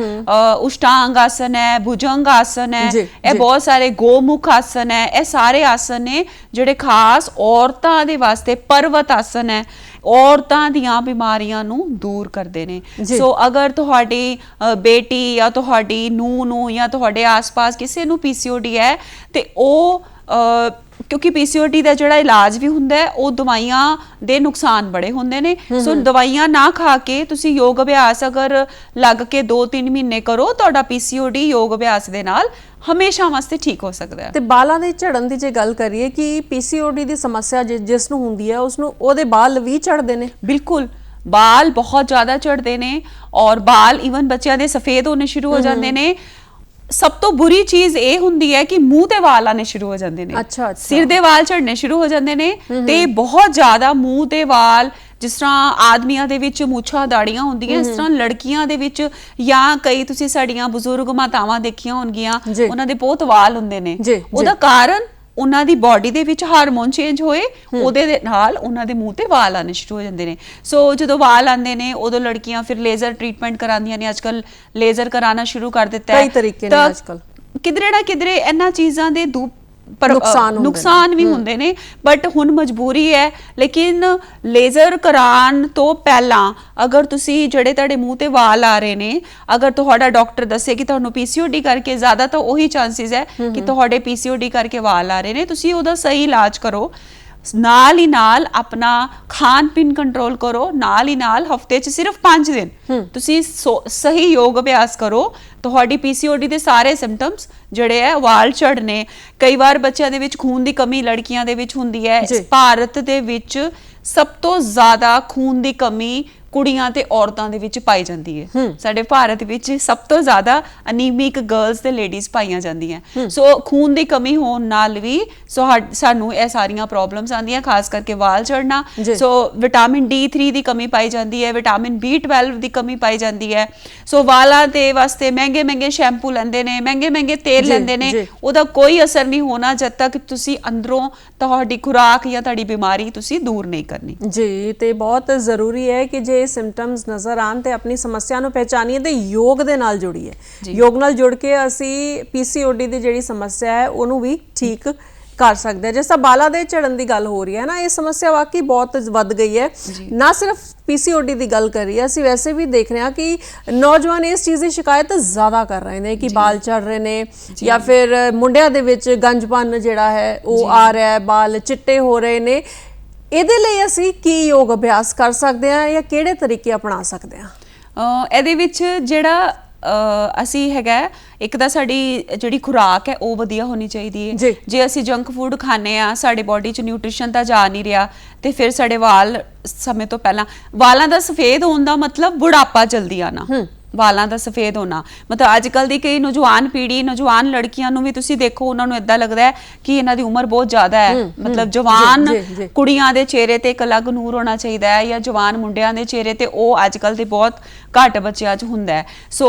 ਉਸ਼ਟਾਂਗ ਆਸਨ ਹੈ, ਭੁਜੰਗ ਆਸਨ ਹੈ, ਇਹ ਬਹੁਤ ਸਾਰੇ ਗੋਮੁਖ ਆਸਨ ਹੈ। ਇਹ ਸਾਰੇ ਆਸਨ ਨੇ ਜਿਹੜੇ ਖਾਸ ਔਰਤਾਂ ਦੇ ਵਾਸਤੇ। ਪਰਵਤ ਆਸਨ ਹੈ, ਔਰਤਾਂ ਦੀਆਂ ਬਿਮਾਰੀਆਂ ਨੂੰ ਦੂਰ ਕਰਦੇ ਨੇ। ਸੋ ਅਗਰ ਤੁਹਾਡੀ ਬੇਟੀ ਜਾਂ ਤੁਹਾਡੀ ਨੂੰਹ ਨੂੰ ਜਾਂ ਤੁਹਾਡੇ ਆਸ-ਪਾਸ ਕਿਸੇ ਨੂੰ PCOD ਹੈ ਤੇ ਉਹ ਕਿਉਂਕਿ PCOD ਦਾ ਜਿਹੜਾ ਇਲਾਜ ਵੀ ਹੁੰਦਾ ਹੈ ਉਹ ਦਵਾਈਆਂ ਦੇ ਨੁਕਸਾਨ ਬੜੇ ਹੁੰਦੇ ਨੇ। ਸੋ ਦਵਾਈਆਂ ਨਾ ਖਾ ਕੇ ਤੁਸੀਂ ਯੋਗ ਅਭਿਆਸ ਅਗਰ ਲੱਗ ਕੇ 2-3 ਮਹੀਨੇ ਕਰੋ, ਤੁਹਾਡਾ PCOD ਯੋਗ ਅਭਿਆਸ ਦੇ ਨਾਲ ਹਮੇਸ਼ਾ ਵਾਸਤੇ ਠੀਕ ਹੋ ਸਕਦਾ ਹੈ। ਤੇ ਬਾਲਾਂ ਦੇ ਝੜਨ ਦੀ ਜੇ ਗੱਲ ਕਰੀਏ ਕਿ PCOD ਦੀ ਸਮੱਸਿਆ ਜਿਸ ਨੂੰ ਹੁੰਦੀ ਹੈ ਉਸ ਨੂੰ ਉਹਦੇ ਬਾਲ ਵੀ ਝੜਦੇ ਨੇ? ਬਿਲਕੁਲ, ਬਾਲ ਬਹੁਤ ਜ਼ਿਆਦਾ ਝੜਦੇ ਨੇ, ਔਰ ਬਾਲ ਈਵਨ ਬੱਚਿਆਂ ਦੇ ਸਫੇਦ ਹੋਣੇ ਸ਼ੁਰੂ ਹੋ ਜਾਂਦੇ ਨੇ। ਸਭ ਤੋਂ ਬੁਰੀ ਚੀਜ਼ ਇਹ ਹੁੰਦੀ ਹੈ ਕਿ ਮੂੰਹ ਤੇ ਵਾਲ ਆਣੇ ਸ਼ੁਰੂ ਹੋ ਜਾਂਦੇ ਨੇ। ਅੱਛਾ। ਸਿਰ ਦੇ ਵਾਲ ਝੜਨੇ ਸ਼ੁਰੂ ਹੋ ਜਾਂਦੇ ਨੇ ਤੇ ਬਹੁਤ ਜ਼ਿਆਦਾ ਮੂੰਹ ਤੇ ਵਾਲ, ਜਿਸ ਤਰ੍ਹਾਂ ਆਦਮੀਆਂ ਦੇ ਵਿੱਚ ਮੁੱਛਾਂ ਦਾੜੀਆਂ ਹੁੰਦੀਆਂ, ਇਸ ਤਰ੍ਹਾਂ ਲੜਕੀਆਂ ਦੇ ਵਿੱਚ, ਜਾਂ ਕਈ ਤੁਸੀਂ ਸਾਡੀਆਂ ਬਜ਼ੁਰਗ ਮਾਤਾਵਾਂ ਦੇਖੀਆਂ ਹੋਣਗੀਆਂ, ਉਹਨਾਂ ਦੇ ਬਹੁਤ ਵਾਲ ਹੁੰਦੇ ਨੇ। ਉਹਦਾ ਕਾਰਨ ਉਹਨਾਂ ਦੀ ਬਾਡੀ ਦੇ ਵਿੱਚ ਹਾਰਮੋਨ ਚੇਂਜ ਹੋਏ, ਉਹਦੇ ਦੇ ਨਾਲ ਉਹਨਾਂ ਦੇ ਮੂੰਹ ਤੇ ਵਾਲ ਆਣੇ ਸ਼ੁਰੂ ਹੋ ਜਾਂਦੇ ਨੇ। ਸੋ ਜਦੋਂ ਵਾਲ ਆਉਂਦੇ ਨੇ ਉਦੋਂ ਲੜਕੀਆਂ ਫਿਰ ਲੇਜ਼ਰ ਟ੍ਰੀਟਮੈਂਟ ਕਰਾਉਂਦੀਆਂ ਨੇ। ਅੱਜਕੱਲ ਲੇਜ਼ਰ ਕਰਾਉਣਾ ਸ਼ੁਰੂ ਕਰ ਦਿੱਤਾ ਹੈ, ਕਈ ਤਰੀਕੇ ਨੇ ਅੱਜਕੱਲ। ਕਿਧਰੇ ਨਾ ਕਿਧਰੇ ਇਹਨਾਂ ਚੀਜ਼ਾਂ ਦੇ ਨੁਕਸਾਨ ਵੀ ਹੁੰਦੇ ਨੇ, ਬਟ ਹੁਣ ਮਜਬੂਰੀ ਹੈ। ਲੇਕਿਨ ਲੇਜ਼ਰ ਕਰਾਉਣ ਤੋਂ ਪਹਿਲਾਂ ਅਗਰ ਤੁਸੀਂ ਜਿਹੜੇ ਤੁਹਾਡੇ ਮੂੰਹ ਤੇ ਵਾਲ ਆ ਰਹੇ ਨੇ, ਅਗਰ ਤੁਹਾਡਾ ਡਾਕਟਰ ਦੱਸੇ ਕਿ ਤੁਹਾਨੂੰ ਪੀਸੀਓਡੀ ਕਰਕੇ, ਜ਼ਿਆਦਾ ਤਾਂ ਉਹੀ ਚਾਂਸਿਸ ਹੈ ਕਿ ਤੁਹਾਡੇ ਪੀਸੀਓਡੀ ਕਰਕੇ ਵਾਲ ਆ ਰਹੇ ਨੇ, ਤੁਸੀਂ ਉਹਦਾ ਸਹੀ ਇਲਾਜ ਕਰੋ। ਨਾਲ ਹੀ ਨਾਲ ਆਪਣਾ ਖਾਣ ਪੀਣ ਕੰਟਰੋਲ ਕਰੋ। ਨਾਲ ਹੀ ਨਾਲ ਹਫਤੇ 'ਚ ਸਿਰਫ 5 ਦਿਨ ਤੁਸੀਂ ਸਹੀ ਯੋਗ ਅਭਿਆਸ ਕਰੋ। ਤੁਹਾਡੀ ਪੀਸੀਓਡੀ ਦੇ ਸਾਰੇ ਸਿੰਪਟਮਸ ਜਿਹੜੇ ਹੈ, ਵਾਲ ਝੜਨੇ, ਕਈ ਵਾਰ ਬੱਚਿਆਂ ਦੇ ਵਿੱਚ ਖੂਨ ਦੀ ਕਮੀ ਲੜਕੀਆਂ ਦੇ ਵਿੱਚ ਹੁੰਦੀ ਹੈ। ਭਾਰਤ ਦੇ ਵਿੱਚ ਸਭ ਤੋਂ ਜ਼ਿਆਦਾ ਖੂਨ ਦੀ ਕਮੀ ਕੁੜੀਆਂ ਤੇ ਔਰਤਾਂ ਦੇ ਵਿੱਚ ਪਾਈ ਜਾਂਦੀ ਹੈ। ਸਾਡੇ ਭਾਰਤ ਵਿੱਚ ਸਭ ਤੋਂ ਜ਼ਿਆਦਾ ਅਨੀਮਿਕ ਗਰਲਸ ਤੇ ਲੇਡੀਜ਼ ਪਾਈਆਂ ਜਾਂਦੀਆਂ। ਸੋ ਖੂਨ ਦੀ ਕਮੀ ਹੋਣ ਨਾਲ ਵੀ ਸਾਨੂੰ ਇਹ ਸਾਰੀਆਂ ਪ੍ਰੋਬਲਮਸ ਆਉਂਦੀਆਂ, ਖਾਸ ਕਰਕੇ ਵਾਲ ਝੜਨਾ। ਸੋ ਵਿਟਾਮਿਨ D3 ਦੀ ਕਮੀ ਪਾਈ ਜਾਂਦੀ ਹੈ, ਵਿਟਾਮਿਨ B12 ਦੀ ਕਮੀ ਪਾਈ ਜਾਂਦੀ ਹੈ। ਸੋ ਵਾਲਾਂ ਦੇ ਵਾਸਤੇ ਮਹਿੰਗੇ ਸ਼ੈਂਪੂ ਲੈਂਦੇ ਨੇ, ਮਹਿੰਗੇ ਤੇਲ ਲੈਂਦੇ ਨੇ, ਉਹਦਾ ਕੋਈ ਅਸਰ ਨਹੀਂ ਹੋਣਾ ਜਦ ਤੱਕ ਤੁਸੀਂ ਅੰਦਰੋਂ ਤੁਹਾਡੀ ਖੁਰਾਕ ਜਾਂ ਤੁਹਾਡੀ ਬਿਮਾਰੀ ਤੁਸੀਂ ਦੂਰ ਨਹੀਂ ਕਰਨੀ। ਜੀ, ਤੇ ਬਹੁਤ ਜ਼ਰੂਰੀ ਹੈ ਕਿ ਜੇ ਸਿੰਪਟਮਸ ਨਜ਼ਰ ਆਉਣ ਤੇ ਆਪਣੀ ਸਮੱਸਿਆ ਨੂੰ ਪਹਿਚਾਨੀਏ ਤੇ ਯੋਗ ਦੇ ਨਾਲ ਜੁੜੀਏ। ਯੋਗ ਨਾਲ ਜੁੜ ਕੇ ਅਸੀਂ ਪੀਸੀਓਡੀ ਦੀ ਜਿਹੜੀ ਸਮੱਸਿਆ ਹੈ ਉਹਨੂੰ ਵੀ ਠੀਕ ਕਰ ਸਕਦੇ ਹਾਂ। ਜਿਸ ਤਰ੍ਹਾਂ ਬਾਲਾਂ ਦੇ ਝੜਨ ਦੀ ਗੱਲ ਹੋ ਰਹੀ ਹੈ ਨਾ, ਇਹ ਸਮੱਸਿਆ ਵਾਕਈ ਬਹੁਤ ਵੱਧ ਗਈ ਹੈ। ਨਾ ਸਿਰਫ ਪੀਸੀਓਡੀ ਦੀ ਗੱਲ ਕਰ ਰਹੀ ਹੈ, ਅਸੀਂ ਵੈਸੇ ਵੀ ਦੇਖ ਰਹੇ ਹਾਂ ਕਿ ਨੌਜਵਾਨ ਇਸ ਚੀਜ਼ ਦੀ ਸ਼ਿਕਾਇਤ ਜ਼ਿਆਦਾ ਕਰ ਰਹੇ ਨੇ ਕਿ ਬਾਲ ਝੜ ਰਹੇ ਨੇ, ਜਾਂ ਫਿਰ ਮੁੰਡਿਆਂ ਦੇ ਵਿੱਚ ਗੰਜਪਨ ਜਿਹੜਾ ਹੈ ਉਹ ਆ ਰਿਹਾ ਹੈ, ਬਾਲ ਚਿੱਟੇ ਹੋ ਰਹੇ ਨੇ। ਇਹਦੇ ਲਈ ਅਸੀਂ ਕੀ ਯੋਗ ਅਭਿਆਸ ਕਰ ਸਕਦੇ ਹਾਂ ਜਾਂ ਕਿਹੜੇ ਤਰੀਕੇ ਅਪਣਾ ਸਕਦੇ ਹਾਂ? ਇਹਦੇ ਵਿੱਚ ਜਿਹੜਾ ਅਸੀਂ ਹੈਗਾ, ਇੱਕ ਤਾਂ ਸਾਡੀ ਜਿਹੜੀ ਖੁਰਾਕ ਹੈ ਉਹ ਵਧੀਆ ਹੋਣੀ ਚਾਹੀਦੀ ਹੈ। ਜੇ ਅਸੀਂ ਜੰਕ ਫੂਡ ਖਾਂਦੇ ਆ, ਸਾਡੇ ਬੋਡੀ 'ਚ ਨਿਊਟ੍ਰੀਸ਼ਨ ਤਾਂ ਜਾ ਨਹੀਂ ਰਿਹਾ, ਤੇ ਫਿਰ ਸਾਡੇ ਵਾਲ ਸਮੇਂ ਤੋਂ ਪਹਿਲਾਂ, ਵਾਲਾਂ ਦਾ ਸਫੇਦ ਹੋਣ ਦਾ ਮਤਲਬ ਬੁਢਾਪਾ ਜਲਦੀ ਆਣਾ। ਵਾਲਾਂ ਦਾ ਸਫੇਦ ਹੋਣਾ ਮਤਲਬ ਅੱਜ ਕੱਲ ਦੀ ਕਈ ਨੌਜਵਾਨ ਪੀੜ੍ਹੀ, ਨੌਜਵਾਨ ਲੜਕੀਆਂ ਨੂੰ ਵੀ ਤੁਸੀਂ ਦੇਖੋ, ਉਹਨਾਂ ਨੂੰ ਏਦਾਂ ਲੱਗਦਾ ਹੈ ਕਿ ਇਹਨਾਂ ਦੀ ਉਮਰ ਬਹੁਤ ਜ਼ਿਆਦਾ ਹੈ। ਮਤਲਬ ਜਵਾਨ ਕੁੜੀਆਂ ਦੇ ਚਿਹਰੇ ਤੇ ਇੱਕ ਅਲੱਗ ਨੂਰ ਹੋਣਾ ਚਾਹੀਦਾ ਹੈ, ਜਾਂ ਜਵਾਨ ਮੁੰਡਿਆਂ ਦੇ ਚਿਹਰੇ ਤੇ ਉਹ ਅੱਜ ਕੱਲ ਦੇ ਬਹੁਤ ਘੱਟ ਬੱਚਿਆਂ 'ਚ ਹੁੰਦਾ ਹੈ। ਸੋ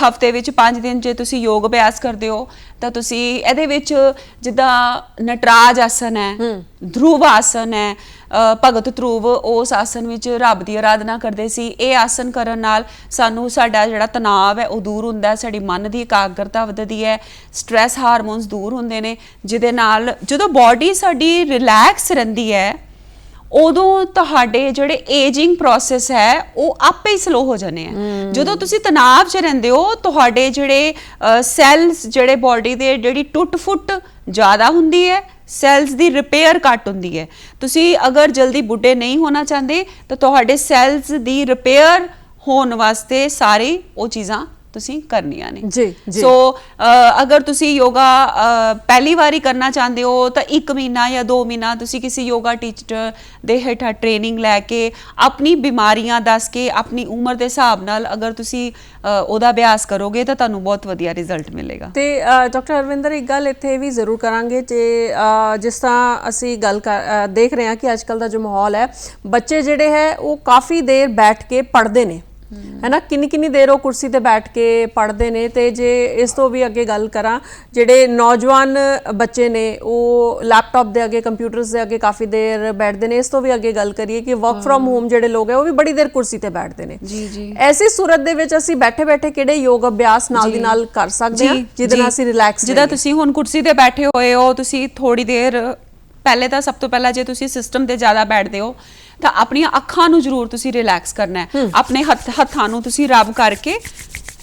ਹਫਤੇ ਵਿੱਚ 5 ਦਿਨ ਜੇ ਤੁਸੀਂ ਯੋਗ ਅਭਿਆਸ ਕਰਦੇ ਹੋ ਤਾਂ ਤੁਸੀਂ ਇਹਦੇ ਵਿੱਚ, ਜਿੱਦਾਂ ਨਟਰਾਜ ਆਸਨ ਹੈ, ਧਰੁਵ ਆਸਨ ਹੈ, ਭਗਤ ਧਰੁਵ ਉਸ ਆਸਨ ਵਿੱਚ ਰੱਬ ਦੀ ਆਰਾਧਨਾ ਕਰਦੇ ਸੀ। ਇਹ ਆਸਨ ਕਰਨ ਨਾਲ ਸਾਨੂੰ ਸਾਡਾ ਜਿਹੜਾ ਤਣਾਅ ਹੈ ਉਹ ਦੂਰ ਹੁੰਦਾ ਹੈ, ਸਾਡੀ ਮਨ ਦੀ ਇਕਾਗਰਤਾ ਵਧਦੀ ਹੈ, ਸਟ੍ਰੈਸ ਹਾਰਮੋਨਸ ਦੂਰ ਹੁੰਦੇ ਨੇ, ਜਿਹਦੇ ਨਾਲ ਜਦੋਂ ਬਾਡੀ ਸਾਡੀ ਰਿਲੈਕਸ ਰਹਿੰਦੀ ਹੈ ਉਦੋਂ ਤੁਹਾਡੇ ਜਿਹੜੇ ਏਜਿੰਗ ਪ੍ਰੋਸੈਸ ਹੈ ਉਹ ਆਪੇ ਹੀ ਸਲੋ ਹੋ ਜਾਂਦੇ ਆ। ਜਦੋਂ ਤੁਸੀਂ ਤਣਾਅ 'ਚ ਰਹਿੰਦੇ ਹੋ, ਤੁਹਾਡੇ ਜਿਹੜੇ ਸੈਲਸ, ਜਿਹੜੇ ਬਾਡੀ ਦੇ ਜਿਹੜੀ ਟੁੱਟ ਫੁੱਟ ਜ਼ਿਆਦਾ ਹੁੰਦੀ ਹੈ, ਸੈਲਸ ਦੀ ਰਿਪੇਅਰ ਘੱਟ ਹੁੰਦੀ ਹੈ। ਤੁਸੀਂ ਅਗਰ ਜਲਦੀ ਬੁੱਢੇ ਨਹੀਂ ਹੋਣਾ ਚਾਹੁੰਦੇ ਤਾਂ ਤੁਹਾਡੇ ਸੈਲਸ ਦੀ ਰਿਪੇਅਰ ਹੋਣ ਵਾਸਤੇ ਸਾਰੀ ਉਹ ਚੀਜ਼ਾਂ ਤੁਸੀਂ ਕਰਨੀਆਂ ਨੇ। ਸੋ ਅਗਰ ਤੁਸੀਂ ਯੋਗਾ ਪਹਿਲੀ ਵਾਰੀ ਕਰਨਾ ਚਾਹੁੰਦੇ ਹੋ ਤਾਂ 1 ਮਹੀਨਾ ਜਾਂ 2 ਮਹੀਨਾ ਤੁਸੀਂ ਕਿਸੇ ਯੋਗਾ ਟੀਚਰ ਦੇ ਹੇਠਾਂ ਟ੍ਰੇਨਿੰਗ ਲੈ ਕੇ, ਆਪਣੀ ਬਿਮਾਰੀਆਂ ਦੱਸ ਕੇ, ਆਪਣੀ ਉਮਰ ਦੇ ਹਿਸਾਬ ਨਾਲ ਅਗਰ ਤੁਸੀਂ ਉਹਦਾ ਅਭਿਆਸ ਕਰੋਗੇ ਤਾਂ ਤੁਹਾਨੂੰ ਬਹੁਤ ਵਧੀਆ ਰਿਜ਼ਲਟ ਮਿਲੇਗਾ। ਤੇ ਡਾਕਟਰ ਅਰਵਿੰਦਰ, ਇੱਕ ਗੱਲ ਇੱਥੇ ਵੀ ਜ਼ਰੂਰ ਕਰਾਂਗੇ ਕਿ ਜਿਸ ਤਰ੍ਹਾਂ ਅਸੀਂ ਗੱਲ ਦੇਖ ਰਹੇ ਹਾਂ ਕਿ ਅੱਜ ਕੱਲ੍ਹ ਦਾ ਜੋ ਮਾਹੌਲ ਹੈ, ਬੱਚੇ ਜਿਹੜੇ ਹੈ ਉਹ ਕਾਫੀ ਦੇਰ ਬੈਠ ਕੇ ਪੜ੍ਹਦੇ ਨੇ, है ना, किन्नी देर वो कुर्सी ते बैठ के पढ़ते हैं। तो जे इस तो भी अगे गल करा, जेडे नौजवान बच्चे ने वो लैपटॉप के अगे, कंप्यूटर्स के अगे काफ़ी देर बैठते हैं। इस तो भी अगे गल करिए कि वर्क फ्रॉम होम जेडे लोग हैं वो भी बड़ी देर कुर्सी ते बैठते हैं। ऐसी सूरत दे विच असीं बैठे बैठे किहड़े योग अभ्यास नाल दी नाल कर सकते हैं जिहदे नाल असीं रिलैक्स, जिद्दां तुसीं हुण कुर्सी ते बैठे होए हो, तुसीं थोड़ी देर पहले तो सब तो पहला जे तुसीं सिस्टम ते ज़्यादा बैठते हो ਤਾਂ ਆਪਣੀਆਂ ਅੱਖਾਂ ਨੂੰ ਜ਼ਰੂਰ ਤੁਸੀਂ ਰਿਲੈਕਸ ਕਰਨਾ ਹੈ। ਆਪਣੇ ਹੱਥਾਂ ਨੂੰ ਤੁਸੀਂ ਰਬ ਕਰਕੇ,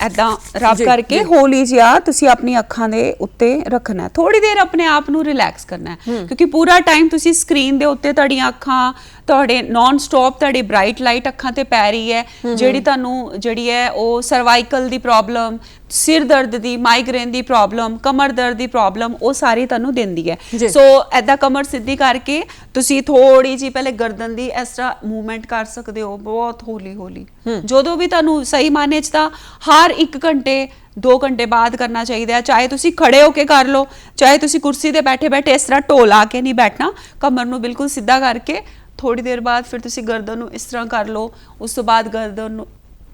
ਐਦਾਂ ਰਬ ਕਰਕੇ ਹੌਲੀ ਜਿਹਾ ਤੁਸੀਂ ਆਪਣੀ ਅੱਖਾਂ ਦੇ ਉੱਤੇ ਰੱਖਣਾ ਹੈ। ਥੋੜੀ ਦੇਰ ਆਪਣੇ ਆਪ ਨੂੰ ਰਿਲੈਕਸ ਕਰਨਾ ਹੈ, ਕਿਉਂਕਿ ਪੂਰਾ ਟਾਈਮ ਤੁਸੀਂ ਸਕਰੀਨ ਦੇ ਉੱਤੇ, ਤੁਹਾਡੀਆਂ ਅੱਖਾਂ ਤੁਹਾਡੇ ਨਾਨ ਸਟਾਪ ਤੁਹਾਡੀ ਬ੍ਰਾਈਟ ਲਾਈਟ ਅੱਖਾਂ ਤੇ ਪੈ ਰਹੀ ਹੈ, ਜਿਹੜੀ ਤੁਹਾਨੂੰ ਜਿਹੜੀ ਹੈ ਉਹ ਸਰਵਾਈਕਲ ਦੀ ਪ੍ਰੋਬਲਮ, ਸਿਰ ਦਰਦ ਦੀ, ਮਾਈਗ੍ਰੇਨ ਦੀ ਪ੍ਰੋਬਲਮ, ਕਮਰ ਦਰਦ ਦੀ ਪ੍ਰੋਬਲਮ, ਉਹ ਸਾਰੀ ਤੁਹਾਨੂੰ ਦਿੰਦੀ ਹੈ। ਸੋ ਐਦਾਂ ਕਮਰ ਸਿੱਧੀ ਕਰਕੇ ਤੁਸੀਂ ਥੋੜੀ ਜਿਹੀ ਪਹਿਲੇ ਗਰਦਨ ਦੀ ਇਸ ਤਰ੍ਹਾਂ ਮੂਵਮੈਂਟ ਕਰ ਸਕਦੇ ਹੋ, ਬਹੁਤ ਹੌਲੀ ਹੌਲੀ। ਜਦੋਂ ਵੀ ਤੁਹਾਨੂੰ ਸਹੀ ਮਾਨੇ 'ਚ ਤਾਂ ਹਰ 1 ਘੰਟੇ 2 ਘੰਟੇ ਬਾਅਦ ਕਰਨਾ ਚਾਹੀਦਾ ਹੈ। ਚਾਹੇ ਤੁਸੀਂ ਖੜੇ ਹੋ ਕੇ ਕਰ ਲਓ, ਚਾਹੇ ਤੁਸੀਂ ਕੁਰਸੀ ਤੇ ਬੈਠੇ ਬੈਠੇ ਇਸ ਤਰ੍ਹਾਂ ਢੋ ਲਾ ਕੇ ਨਹੀਂ ਬੈਠਣਾ, ਕਮਰ ਨੂੰ ਬਿਲਕੁਲ ਸਿੱਧਾ ਕਰਕੇ ਥੋੜੀ ਦੇਰ ਬਾਅਦ ਫਿਰ ਤੁਸੀਂ ਗਰਦਨ ਨੂੰ ਇਸ ਤਰ੍ਹਾਂ ਕਰ ਲਓ। ਉਸ ਤੋਂ ਬਾਅਦ ਗਰਦਨ ਨੂੰ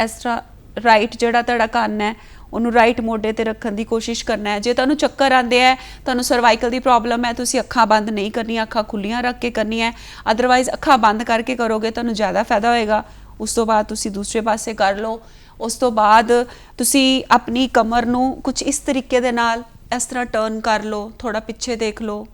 ਇਸ ਤਰ੍ਹਾਂ ਰਾਈਟ ਜਿਹੜਾ ਤੁਹਾਡਾ ਕੰਨ ਹੈ ਉਹਨੂੰ ਰਾਈਟ ਮੋਢੇ ਤੇ ਰੱਖਣ ਦੀ ਕੋਸ਼ਿਸ਼ ਕਰਨਾ ਹੈ। ਜੇ ਤੁਹਾਨੂੰ ਚੱਕਰ ਆਉਂਦੇ ਹੈ, ਤੁਹਾਨੂੰ ਸਰਵਾਈਕਲ ਦੀ ਪ੍ਰੋਬਲਮ ਹੈ, ਤੁਸੀਂ ਅੱਖਾਂ ਬੰਦ ਨਹੀਂ ਕਰਨੀਆਂ, ਅੱਖਾਂ ਖੁੱਲੀਆਂ ਰੱਖ ਕੇ ਕਰਨੀ ਹੈ। ਅਦਰਵਾਈਜ਼ ਅੱਖਾਂ ਬੰਦ ਕਰਕੇ ਕਰੋਗੇ ਤੁਹਾਨੂੰ ਜ਼ਿਆਦਾ ਫਾਇਦਾ ਹੋਏਗਾ। ਉਸ ਤੋਂ ਬਾਅਦ ਤੁਸੀਂ ਦੂਸਰੇ ਪਾਸੇ ਕਰ ਲਓ। ਉਸ ਤੋਂ ਬਾਅਦ ਤੁਸੀਂ ਆਪਣੀ ਕਮਰ ਨੂੰ ਕੁਝ ਇਸ ਤਰੀਕੇ ਦੇ ਨਾਲ ਇਸ ਤਰ੍ਹਾਂ ਟਰਨ ਕਰ ਲਓ, ਥੋੜਾ ਪਿੱਛੇ ਦੇਖ ਲਓ,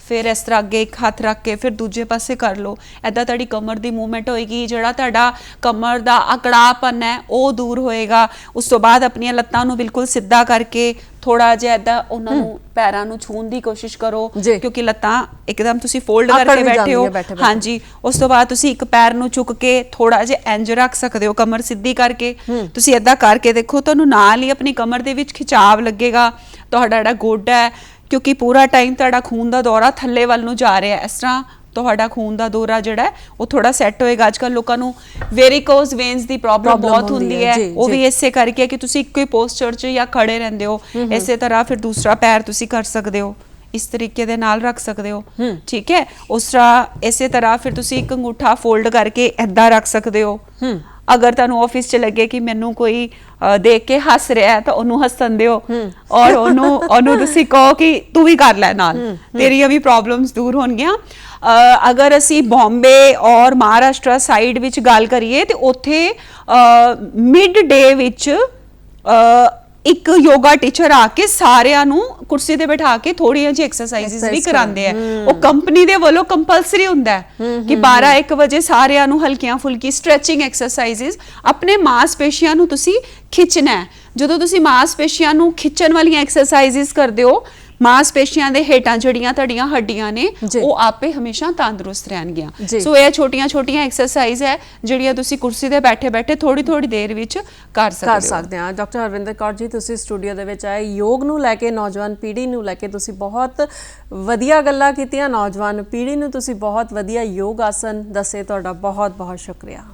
ਫਿਰ ਇਸ ਤਰ੍ਹਾਂ ਅੱਗੇ ਇੱਕ ਹੱਥ ਰੱਖ ਕੇ ਫਿਰ ਦੂਜੇ ਪਾਸੇ ਕਰ ਲਓ। ਇੱਦਾਂ ਤੁਹਾਡੀ ਕਮਰ ਦੀ ਮੂਵਮੈਂਟ ਹੋਏਗੀ, ਜਿਹੜਾ ਤੁਹਾਡਾ ਕਮਰ ਦਾ ਅਕੜਾਪਨ ਹੈ ਉਹ ਦੂਰ ਹੋਏਗਾ। ਉਸ ਤੋਂ ਬਾਅਦ ਆਪਣੀਆਂ ਲੱਤਾਂ ਨੂੰ ਬਿਲਕੁਲ ਸਿੱਧਾ ਕਰਕੇ ਥੋੜਾ ਜਿਹਾ ਇੱਦਾਂ ਉਹਨਾਂ ਨੂੰ ਪੈਰਾਂ ਨੂੰ ਛੂਹਣ ਦੀ ਕੋਸ਼ਿਸ਼ ਕਰੋ, ਕਿਉਂਕਿ ਲੱਤਾਂ ਇੱਕਦਮ ਤੁਸੀਂ ਫੋਲਡ ਕਰਕੇ ਬੈਠੇ ਹੋ। ਹਾਂਜੀ, ਉਸ ਤੋਂ ਬਾਅਦ ਤੁਸੀਂ ਇੱਕ ਪੈਰ ਨੂੰ ਚੁੱਕ ਕੇ ਥੋੜਾ ਜਿਹਾ ਇੰਜ ਰੱਖ ਸਕਦੇ ਹੋ, ਕਮਰ ਸਿੱਧੀ ਕਰਕੇ। ਤੁਸੀਂ ਇੱਦਾਂ ਕਰਕੇ ਦੇਖੋ, ਤੁਹਾਨੂੰ ਨਾਲ ਹੀ ਆਪਣੀ ਕਮਰ ਦੇ ਵਿੱਚ ਖਿਚਾਵ ਲੱਗੇਗਾ। ਤੁਹਾਡਾ ਜਿਹੜਾ ਗੋਡਾ ਹੈ, ਕਿਉਂਕਿ ਪੂਰਾ ਟਾਈਮ ਤੁਹਾਡਾ ਖੂਨ ਦਾ ਦੌਰਾ ਥੱਲੇ ਵੱਲ ਨੂੰ ਜਾ ਰਿਹਾ, ਇਸ ਤਰ੍ਹਾਂ ਤੁਹਾਡਾ ਖੂਨ ਦਾ ਦੌਰਾ ਜਿਹੜਾ ਹੈ ਉਹ ਥੋੜਾ ਸੈੱਟ ਹੋਏਗਾ। ਅੱਜ ਕੱਲ੍ਹ ਲੋਕਾਂ ਨੂੰ ਵੈਰੀਕੋਜ਼ ਵੇਨਸ ਦੀ ਪ੍ਰੋਬਲਮ ਬਹੁਤ ਹੁੰਦੀ ਹੈ, ਉਹ ਵੀ ਇਸੇ ਕਰਕੇ ਕਿ ਤੁਸੀਂ ਇੱਕੋ ਹੀ ਪੋਸਚਰ 'ਚ ਜਾਂ ਖੜੇ ਰਹਿੰਦੇ ਹੋ। ਇਸੇ ਤਰ੍ਹਾਂ ਫਿਰ ਦੂਸਰਾ ਪੈਰ ਤੁਸੀਂ ਕਰ ਸਕਦੇ ਹੋ, ਇਸ ਤਰੀਕੇ ਦੇ ਨਾਲ ਰੱਖ ਸਕਦੇ ਹੋ, ਠੀਕ ਹੈ। ਉਸ ਤਰ੍ਹਾਂ ਇਸੇ ਤਰ੍ਹਾਂ ਫਿਰ ਤੁਸੀਂ ਇੱਕ ਅੰਗੂਠਾ ਫੋਲਡ ਕਰਕੇ ਏਦਾਂ ਰੱਖ ਸਕਦੇ ਹੋ। ਅਗਰ ਤੁਹਾਨੂੰ ਆਫਿਸ 'ਚ ਲੱਗੇ ਕਿ ਮੈਨੂੰ ਕੋਈ ਦੇਖ ਕੇ ਹੱਸ ਰਿਹਾ ਹੈ ਤਾਂ ਉਹਨੂੰ ਹੱਸਣ ਦਿਓ, ਔਰ ਉਹਨੂੰ ਤੁਸੀਂ ਕਹੋ ਕਿ ਤੂੰ ਵੀ ਕਰ ਲੈ ਨਾਲ, ਤੇਰੀਆਂ ਵੀ ਪ੍ਰੋਬਲਮਸ ਦੂਰ ਹੋਣਗੀਆਂ। ਅਗਰ ਅਸੀਂ ਬੰਬੇ ਔਰ ਮਹਾਰਾਸ਼ਟਰ ਸਾਈਡ ਵਿੱਚ ਗੱਲ ਕਰੀਏ ਤੇ ਉੱਥੇ ਮਿਡ ਡੇ ਵਿੱਚ ਇੱਕ ਯੋਗਾ ਟੀਚਰ ਆ ਕੇ ਸਾਰਿਆਂ ਨੂੰ ਕੁਰਸੀ ਤੇ ਬਿਠਾ ਕੇ ਥੋੜੀਆਂ ਜਿਹੀ ਐਕਸਰਸਾਈਜ਼ਸ ਵੀ ਕਰਾਉਂਦੇ ਆ। ਉਹ ਕੰਪਨੀ ਦੇ ਵੱਲੋਂ ਕੰਪਲਸਰੀ ਹੁੰਦਾ ਹੈ ਕਿ 12-1 ਵਜੇ ਸਾਰਿਆਂ ਨੂੰ ਹਲਕੀਆਂ ਫੁਲਕੀ ਸਟ੍ਰੈਚਿੰਗ ਐਕਸਰਸਾਈਜ਼ਸ, ਆਪਣੇ ਮਾਸਪੇਸ਼ੀਆਂ ਨੂੰ ਤੁਸੀਂ ਖਿੱਚਣਾ ਹੈ। ਜਦੋਂ ਤੁਸੀਂ ਮਾਸਪੇਸ਼ੀਆਂ ਨੂੰ ਖਿੱਚਣ ਵਾਲੀਆਂ ਐਕਸਰਸਾਈਜ਼ਸ ਕਰਦੇ ਹੋ, ਮਾਸਪੇਸ਼ੀਆਂ ਦੇ ਹੇਠਾਂ ਜਿਹੜੀਆਂ ਤੁਹਾਡੀਆਂ ਹੱਡੀਆਂ ਨੇ ਉਹ ਆਪੇ ਹਮੇਸ਼ਾ ਤੰਦਰੁਸਤ ਰਹਿਣਗੀਆਂ। ਸੋ ਇਹ ਛੋਟੀਆਂ ਐਕਸਰਸਾਈਜ਼ ਹੈ ਜਿਹੜੀਆਂ ਤੁਸੀਂ ਕੁਰਸੀ ਤੇ ਬੈਠੇ ਬੈਠੇ ਥੋੜੀ ਦੇਰ ਵਿੱਚ ਕਰ ਸਕਦੇ ਹਾਂ। ਡਾਕਟਰ ਹਰਵਿੰਦਰ ਕੌਰ ਜੀ, ਤੁਸੀਂ ਸਟੂਡੀਓ ਦੇ ਵਿੱਚ ਆਏ, ਯੋਗ ਨੂੰ ਲੈ ਕੇ, ਨੌਜਵਾਨ ਪੀੜ੍ਹੀ ਨੂੰ ਲੈ ਕੇ ਤੁਸੀਂ ਬਹੁਤ ਵਧੀਆ ਗੱਲਾਂ ਕੀਤੀਆਂ। ਨੌਜਵਾਨ ਪੀੜ੍ਹੀ ਨੂੰ ਤੁਸੀਂ ਬਹੁਤ ਵਧੀਆ ਯੋਗ ਆਸਨ ਦੱਸੇ। ਤੁਹਾਡਾ ਬਹੁਤ ਬਹੁਤ ਸ਼ੁਕਰੀਆ।